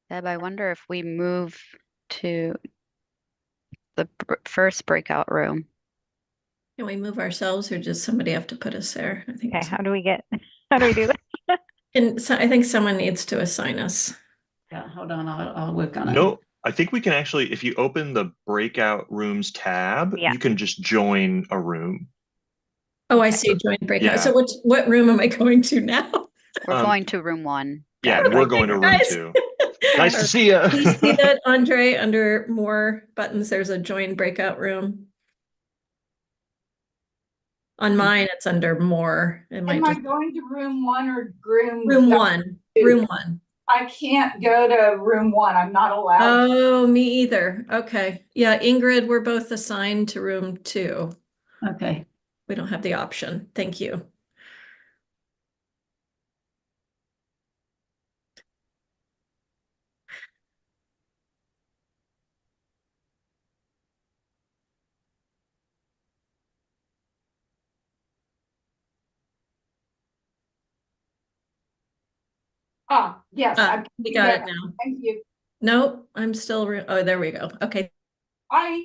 Deb, I wonder if we move to the first breakout room. Can we move ourselves or does somebody have to put us there? I think. Okay, how do we do that? And so I think someone needs to assign us. Yeah, hold on, I'll work on it. No, I think we can actually, if you open the breakout rooms tab, Yeah. you can just join a room. Oh, I see, join breakout. Yeah. So what room am I going to now? We're going to room 1. Yeah, Deb, we're going to room Guys. 2. Nice to see you. Do you see that, Andre, under more buttons, there's a join breakout room. On mine, it's under more. It might Am I just going to room 1 or room room number 1. 2? Room 1. I can't go to room 1. I'm not allowed. Oh, me either. Okay. Yeah, Ingrid, we're both assigned to room 2. Okay. We don't have the option. Thank you. Ah, yes. We got it now. Thank you. Nope, I'm still, oh, there we go. Okay. Bye.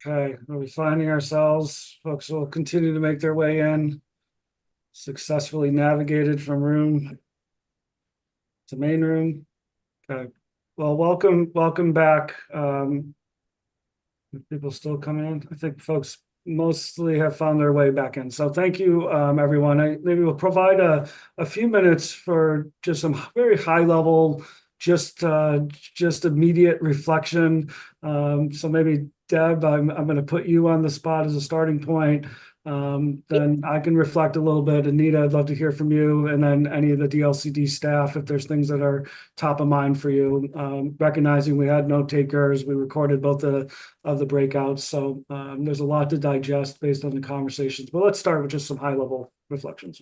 Okay, are we finding ourselves? Folks will continue to make their way in. Successfully navigated from room to main room. Okay, well, welcome back. People still come in. I think folks mostly have found their way back in. So thank you, everyone. Maybe we'll provide a few minutes for just some very high level, just immediate reflection. So maybe Deb, I'm going to put you on the spot as a starting point. Then I can reflect a little bit. Anita, I'd love to hear from you, and then any of the DLCD staff, if there's things that are top of mind for you. Recognizing we had note takers, we recorded both of the breakouts, so there's a lot to digest based on the conversations. But let's start with just some high level reflections.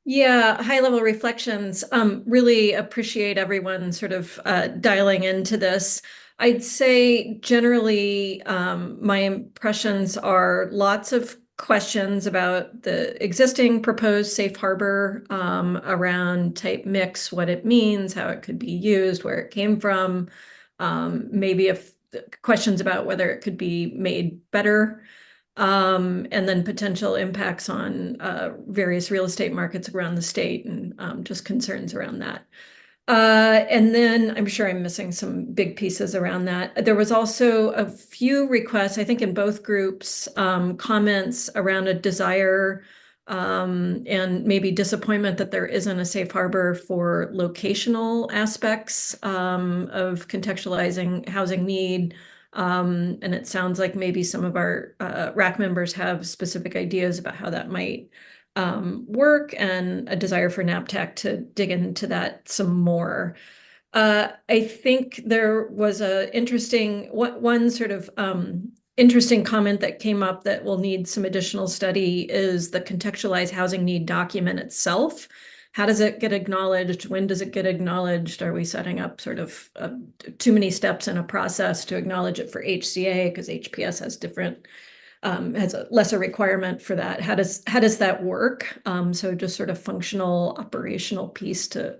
Yeah, high level reflections. Really appreciate everyone sort of dialing into this. I'd say generally, my impressions are lots of questions about the existing proposed safe harbor around type mix, what it means, how it could be used, where it came from, maybe if questions about whether it could be made better, and then potential impacts on various real estate markets around the state, and just concerns around that. And then I'm sure I'm missing some big pieces around that. There was also a few requests, I think in both groups, comments around a desire and maybe disappointment that there isn't a safe harbor for locational aspects of contextualizing housing need. And it sounds like maybe some of our RAC members have specific ideas about how that might work, and a desire for NAPTEC to dig into that some more. I think there was a one sort of interesting comment that came up that will need some additional study is the contextualized housing need document itself. How does it get acknowledged? When does it get acknowledged? Are we setting up sort of too many steps in a process to acknowledge it for HCA, because HPS has different has a lesser requirement for that. How does that work? So just sort of functional, operational piece to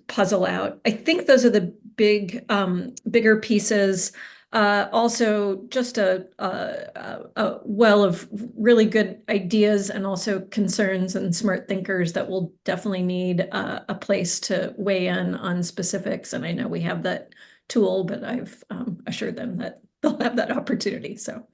puzzle out. I think those are the bigger pieces. Also, just a well of really good ideas, and also concerns and smart thinkers that will definitely need a place to weigh in on specifics. And I know we have that tool, but I've assured them that they'll have that opportunity. So.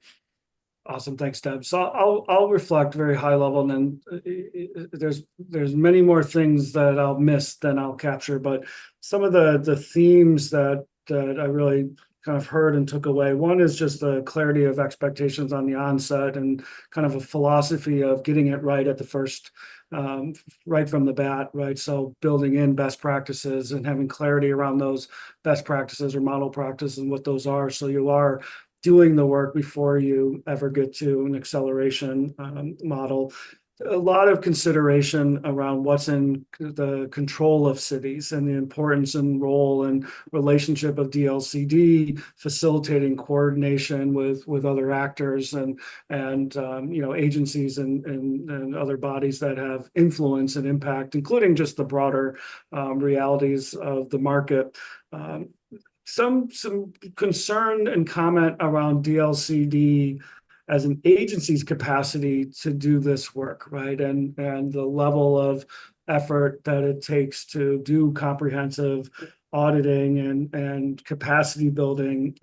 Awesome, thanks, Deb. So I'll reflect very high level, and then there's many more things that I'll miss than I'll capture. But some of the themes that I really kind of heard and took away. One is just the clarity of expectations on the onset, and kind of a philosophy of getting it right at the first, right from the bat, right? So building in best practices and having clarity around those best practices or model practices and what those are. So you are doing the work before you ever get to an acceleration model. A lot of consideration around what's in the control of cities, and the importance and role and relationship of DLCD facilitating coordination with other actors and agencies and other bodies that have influence and impact, including just the broader realities of the market. Some concern and comment around DLCD as an agency's capacity to do this work, right? And the level of effort that it takes to do comprehensive auditing and capacity building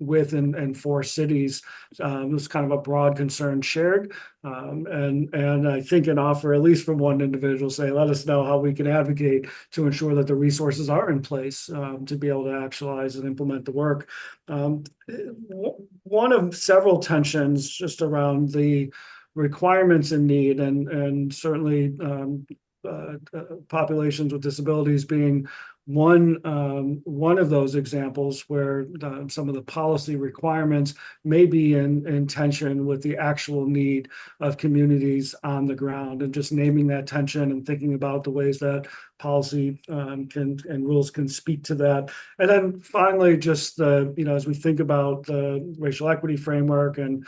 with and for cities. Was kind of a broad concern shared. And I think an offer, at least from one individual, say, let us know how we can advocate to ensure that the resources are in place to be able to actualize and implement the work. One of several tensions just around the requirements and need, and certainly populations with disabilities being one of those examples where some of the policy requirements may be in tension with the actual need of communities on the ground, and just naming that tension and thinking about the ways that policy and rules can speak to that. And then finally, just as we think about the racial equity framework and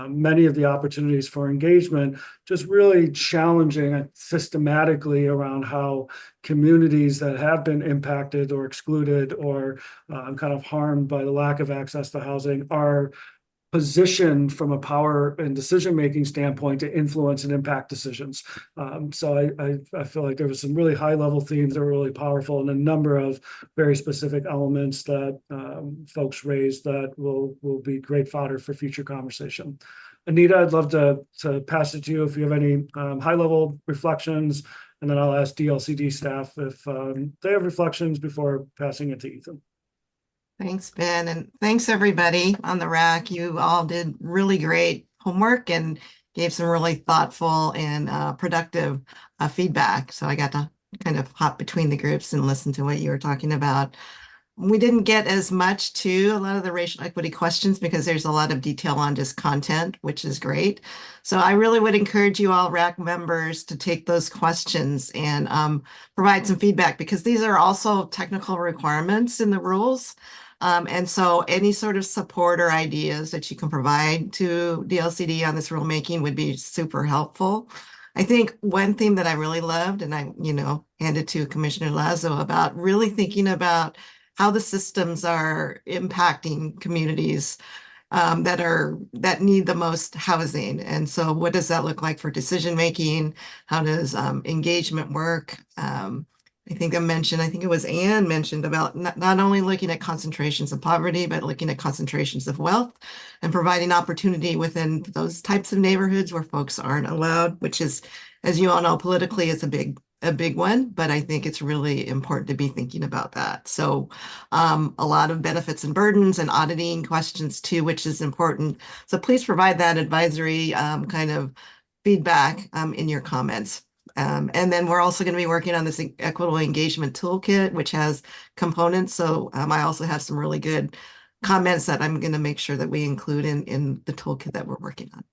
many of the opportunities for engagement, just really challenging systematically around how communities that have been impacted or excluded or kind of harmed by the lack of access to housing are positioned from a power and decision-making standpoint to influence and impact decisions. So I feel like there was some really high-level themes that were really powerful and a number of very specific elements that folks raised that will be great fodder for future conversation. Anita, I'd love to pass it to you if you have any high-level reflections, and then I'll ask DLCD staff if they have reflections before passing it to Ethan. Thanks, Ben, and thanks everybody on the rack. You all did really great homework and gave some really thoughtful and productive feedback. So I got to kind of hop between the groups and listen to what you were talking about. We didn't get as much to a lot of the racial equity questions because there's a lot of detail on just content, which is great. So I really would encourage you all RAC members to take those questions and provide some feedback because these are also technical requirements in the rules. And so any sort of support or ideas that you can provide to DLCD on this rulemaking would be super helpful. I think one theme that I really loved, and I, handed to Commissioner Lazo about really thinking about how the systems are impacting communities that need the most housing. And so what does that look like for decision making? How does engagement work? I think it was Anne mentioned about not only looking at concentrations of poverty, but looking at concentrations of wealth and providing opportunity within those types of neighborhoods where folks aren't allowed, which is, as you all know, politically is a big one, but I think it's really important to be thinking about that. So a lot of benefits and burdens and auditing questions too, which is important. So please provide that advisory kind of feedback in your comments. And then we're also going to be working on this equitable engagement toolkit, which has components. So I also have some really good comments that I'm going to make sure that we include in the toolkit that we're working on.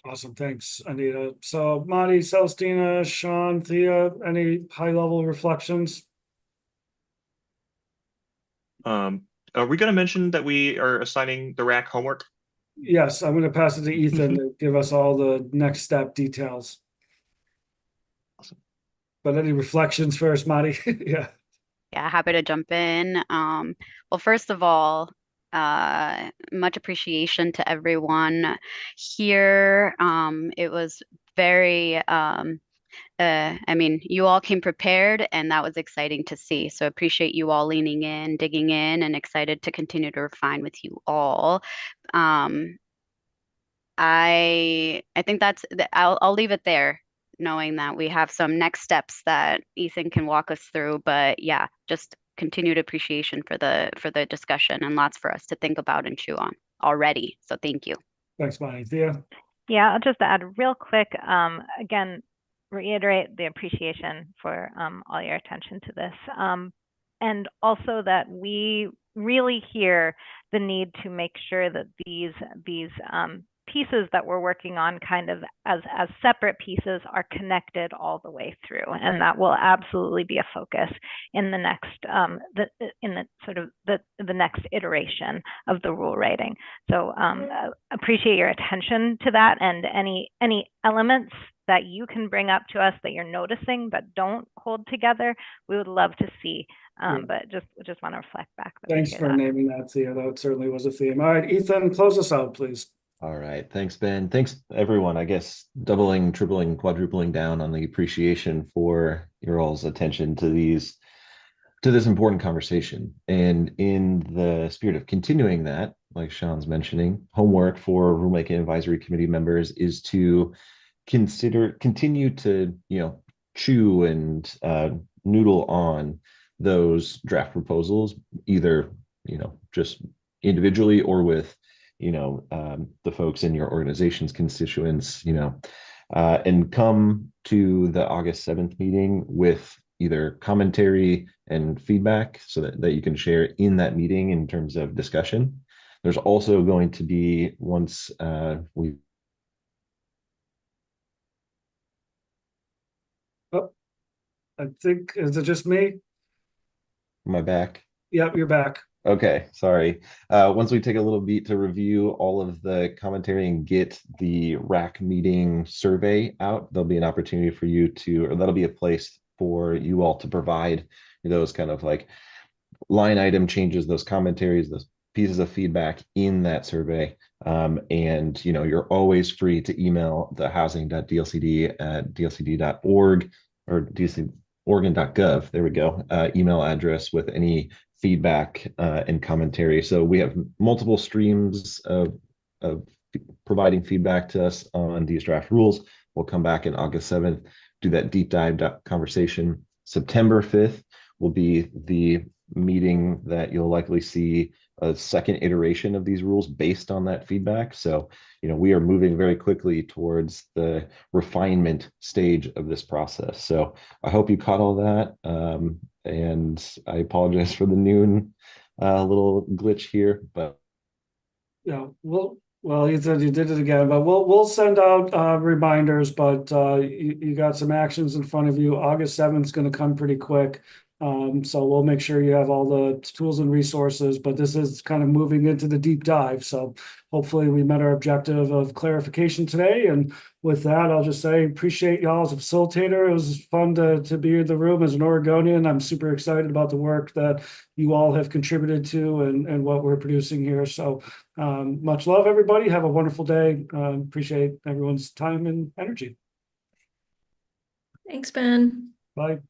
Awesome. Thanks, Anita. So Marty, Celestina, Sean, Thea, any high-level reflections? Are we going to mention that we are assigning the RAC homework? Yes, I'm going to pass it to Ethan to give us all the next step details. Awesome. But any reflections first, Marty? Yeah. Yeah, happy to jump in. Well, first of all, much appreciation to everyone here. It was very, you all came prepared, and that was exciting to see. So appreciate you all leaning in, digging in, and excited to continue to refine with you all. I think I'll leave it there, knowing that we have some next steps that Ethan can walk us through. But yeah, just continued appreciation for the discussion and lots for us to think about and chew on already. So thank you. Thanks, Marty. Thea? Yeah, I'll just add real quick, again, reiterate the appreciation for all your attention to this. And also that we really hear the need to make sure that these pieces that we're working on kind of as separate pieces are connected all the way through, and that will absolutely be a focus in the next the next iteration of the rule writing. So appreciate your attention to that, and any elements that you can bring up to us that you're noticing but don't hold together, we would love to see. But just want to reflect back. Thanks for naming that, Thea. That certainly was a theme. All right, Ethan, close us out, please. All right. Thanks, Ben. Thanks, everyone. I guess doubling, tripling, quadrupling down on the appreciation for your all's attention to this important conversation. And in the spirit of continuing that, like Sean's mentioning, homework for Rulemaking Advisory Committee members is to continue to, chew and noodle on those draft proposals, either, just individually or with the folks in your organization's constituents, and come to the August 7th meeting with either commentary and feedback so that you can share in that meeting in terms of discussion. There's also going to be, once we... Oh, I think, is it just me? Am I back? Yep, you're back. Okay, sorry. Once we take a little beat to review all of the commentary and get the RAC meeting survey out, there'll be an opportunity for you to, or that'll be a place for you all to provide those kind of like line item changes, those commentaries, those pieces of feedback in that survey And you're always free to email the housing.dlcd@dlcd.org or dlcd.oregon.gov. There we go. Email address with any feedback and commentary. So we have multiple streams of providing feedback to us on these draft rules. We'll come back in August 7th, do that deep dive conversation. September 5th will be the meeting that you'll likely see a second iteration of these rules based on that feedback. So, we are moving very quickly towards the refinement stage of this process. So I hope you caught all that. And I apologize for the noon little glitch here, but Yeah, well, he said you did it again, but we'll send out reminders, but you got some actions in front of you. August 7th is going to come pretty quick. So we'll make sure you have all the tools and resources, but this is kind of moving into the deep dive. So hopefully we met our objective of clarification today. And with that, I'll just say appreciate y'all as a facilitator. It was fun to be in the room as an Oregonian. I'm super excited about the work that you all have contributed to and what we're producing here. So much love, everybody. Have a wonderful day. Appreciate everyone's time and energy. Thanks, Ben. Bye.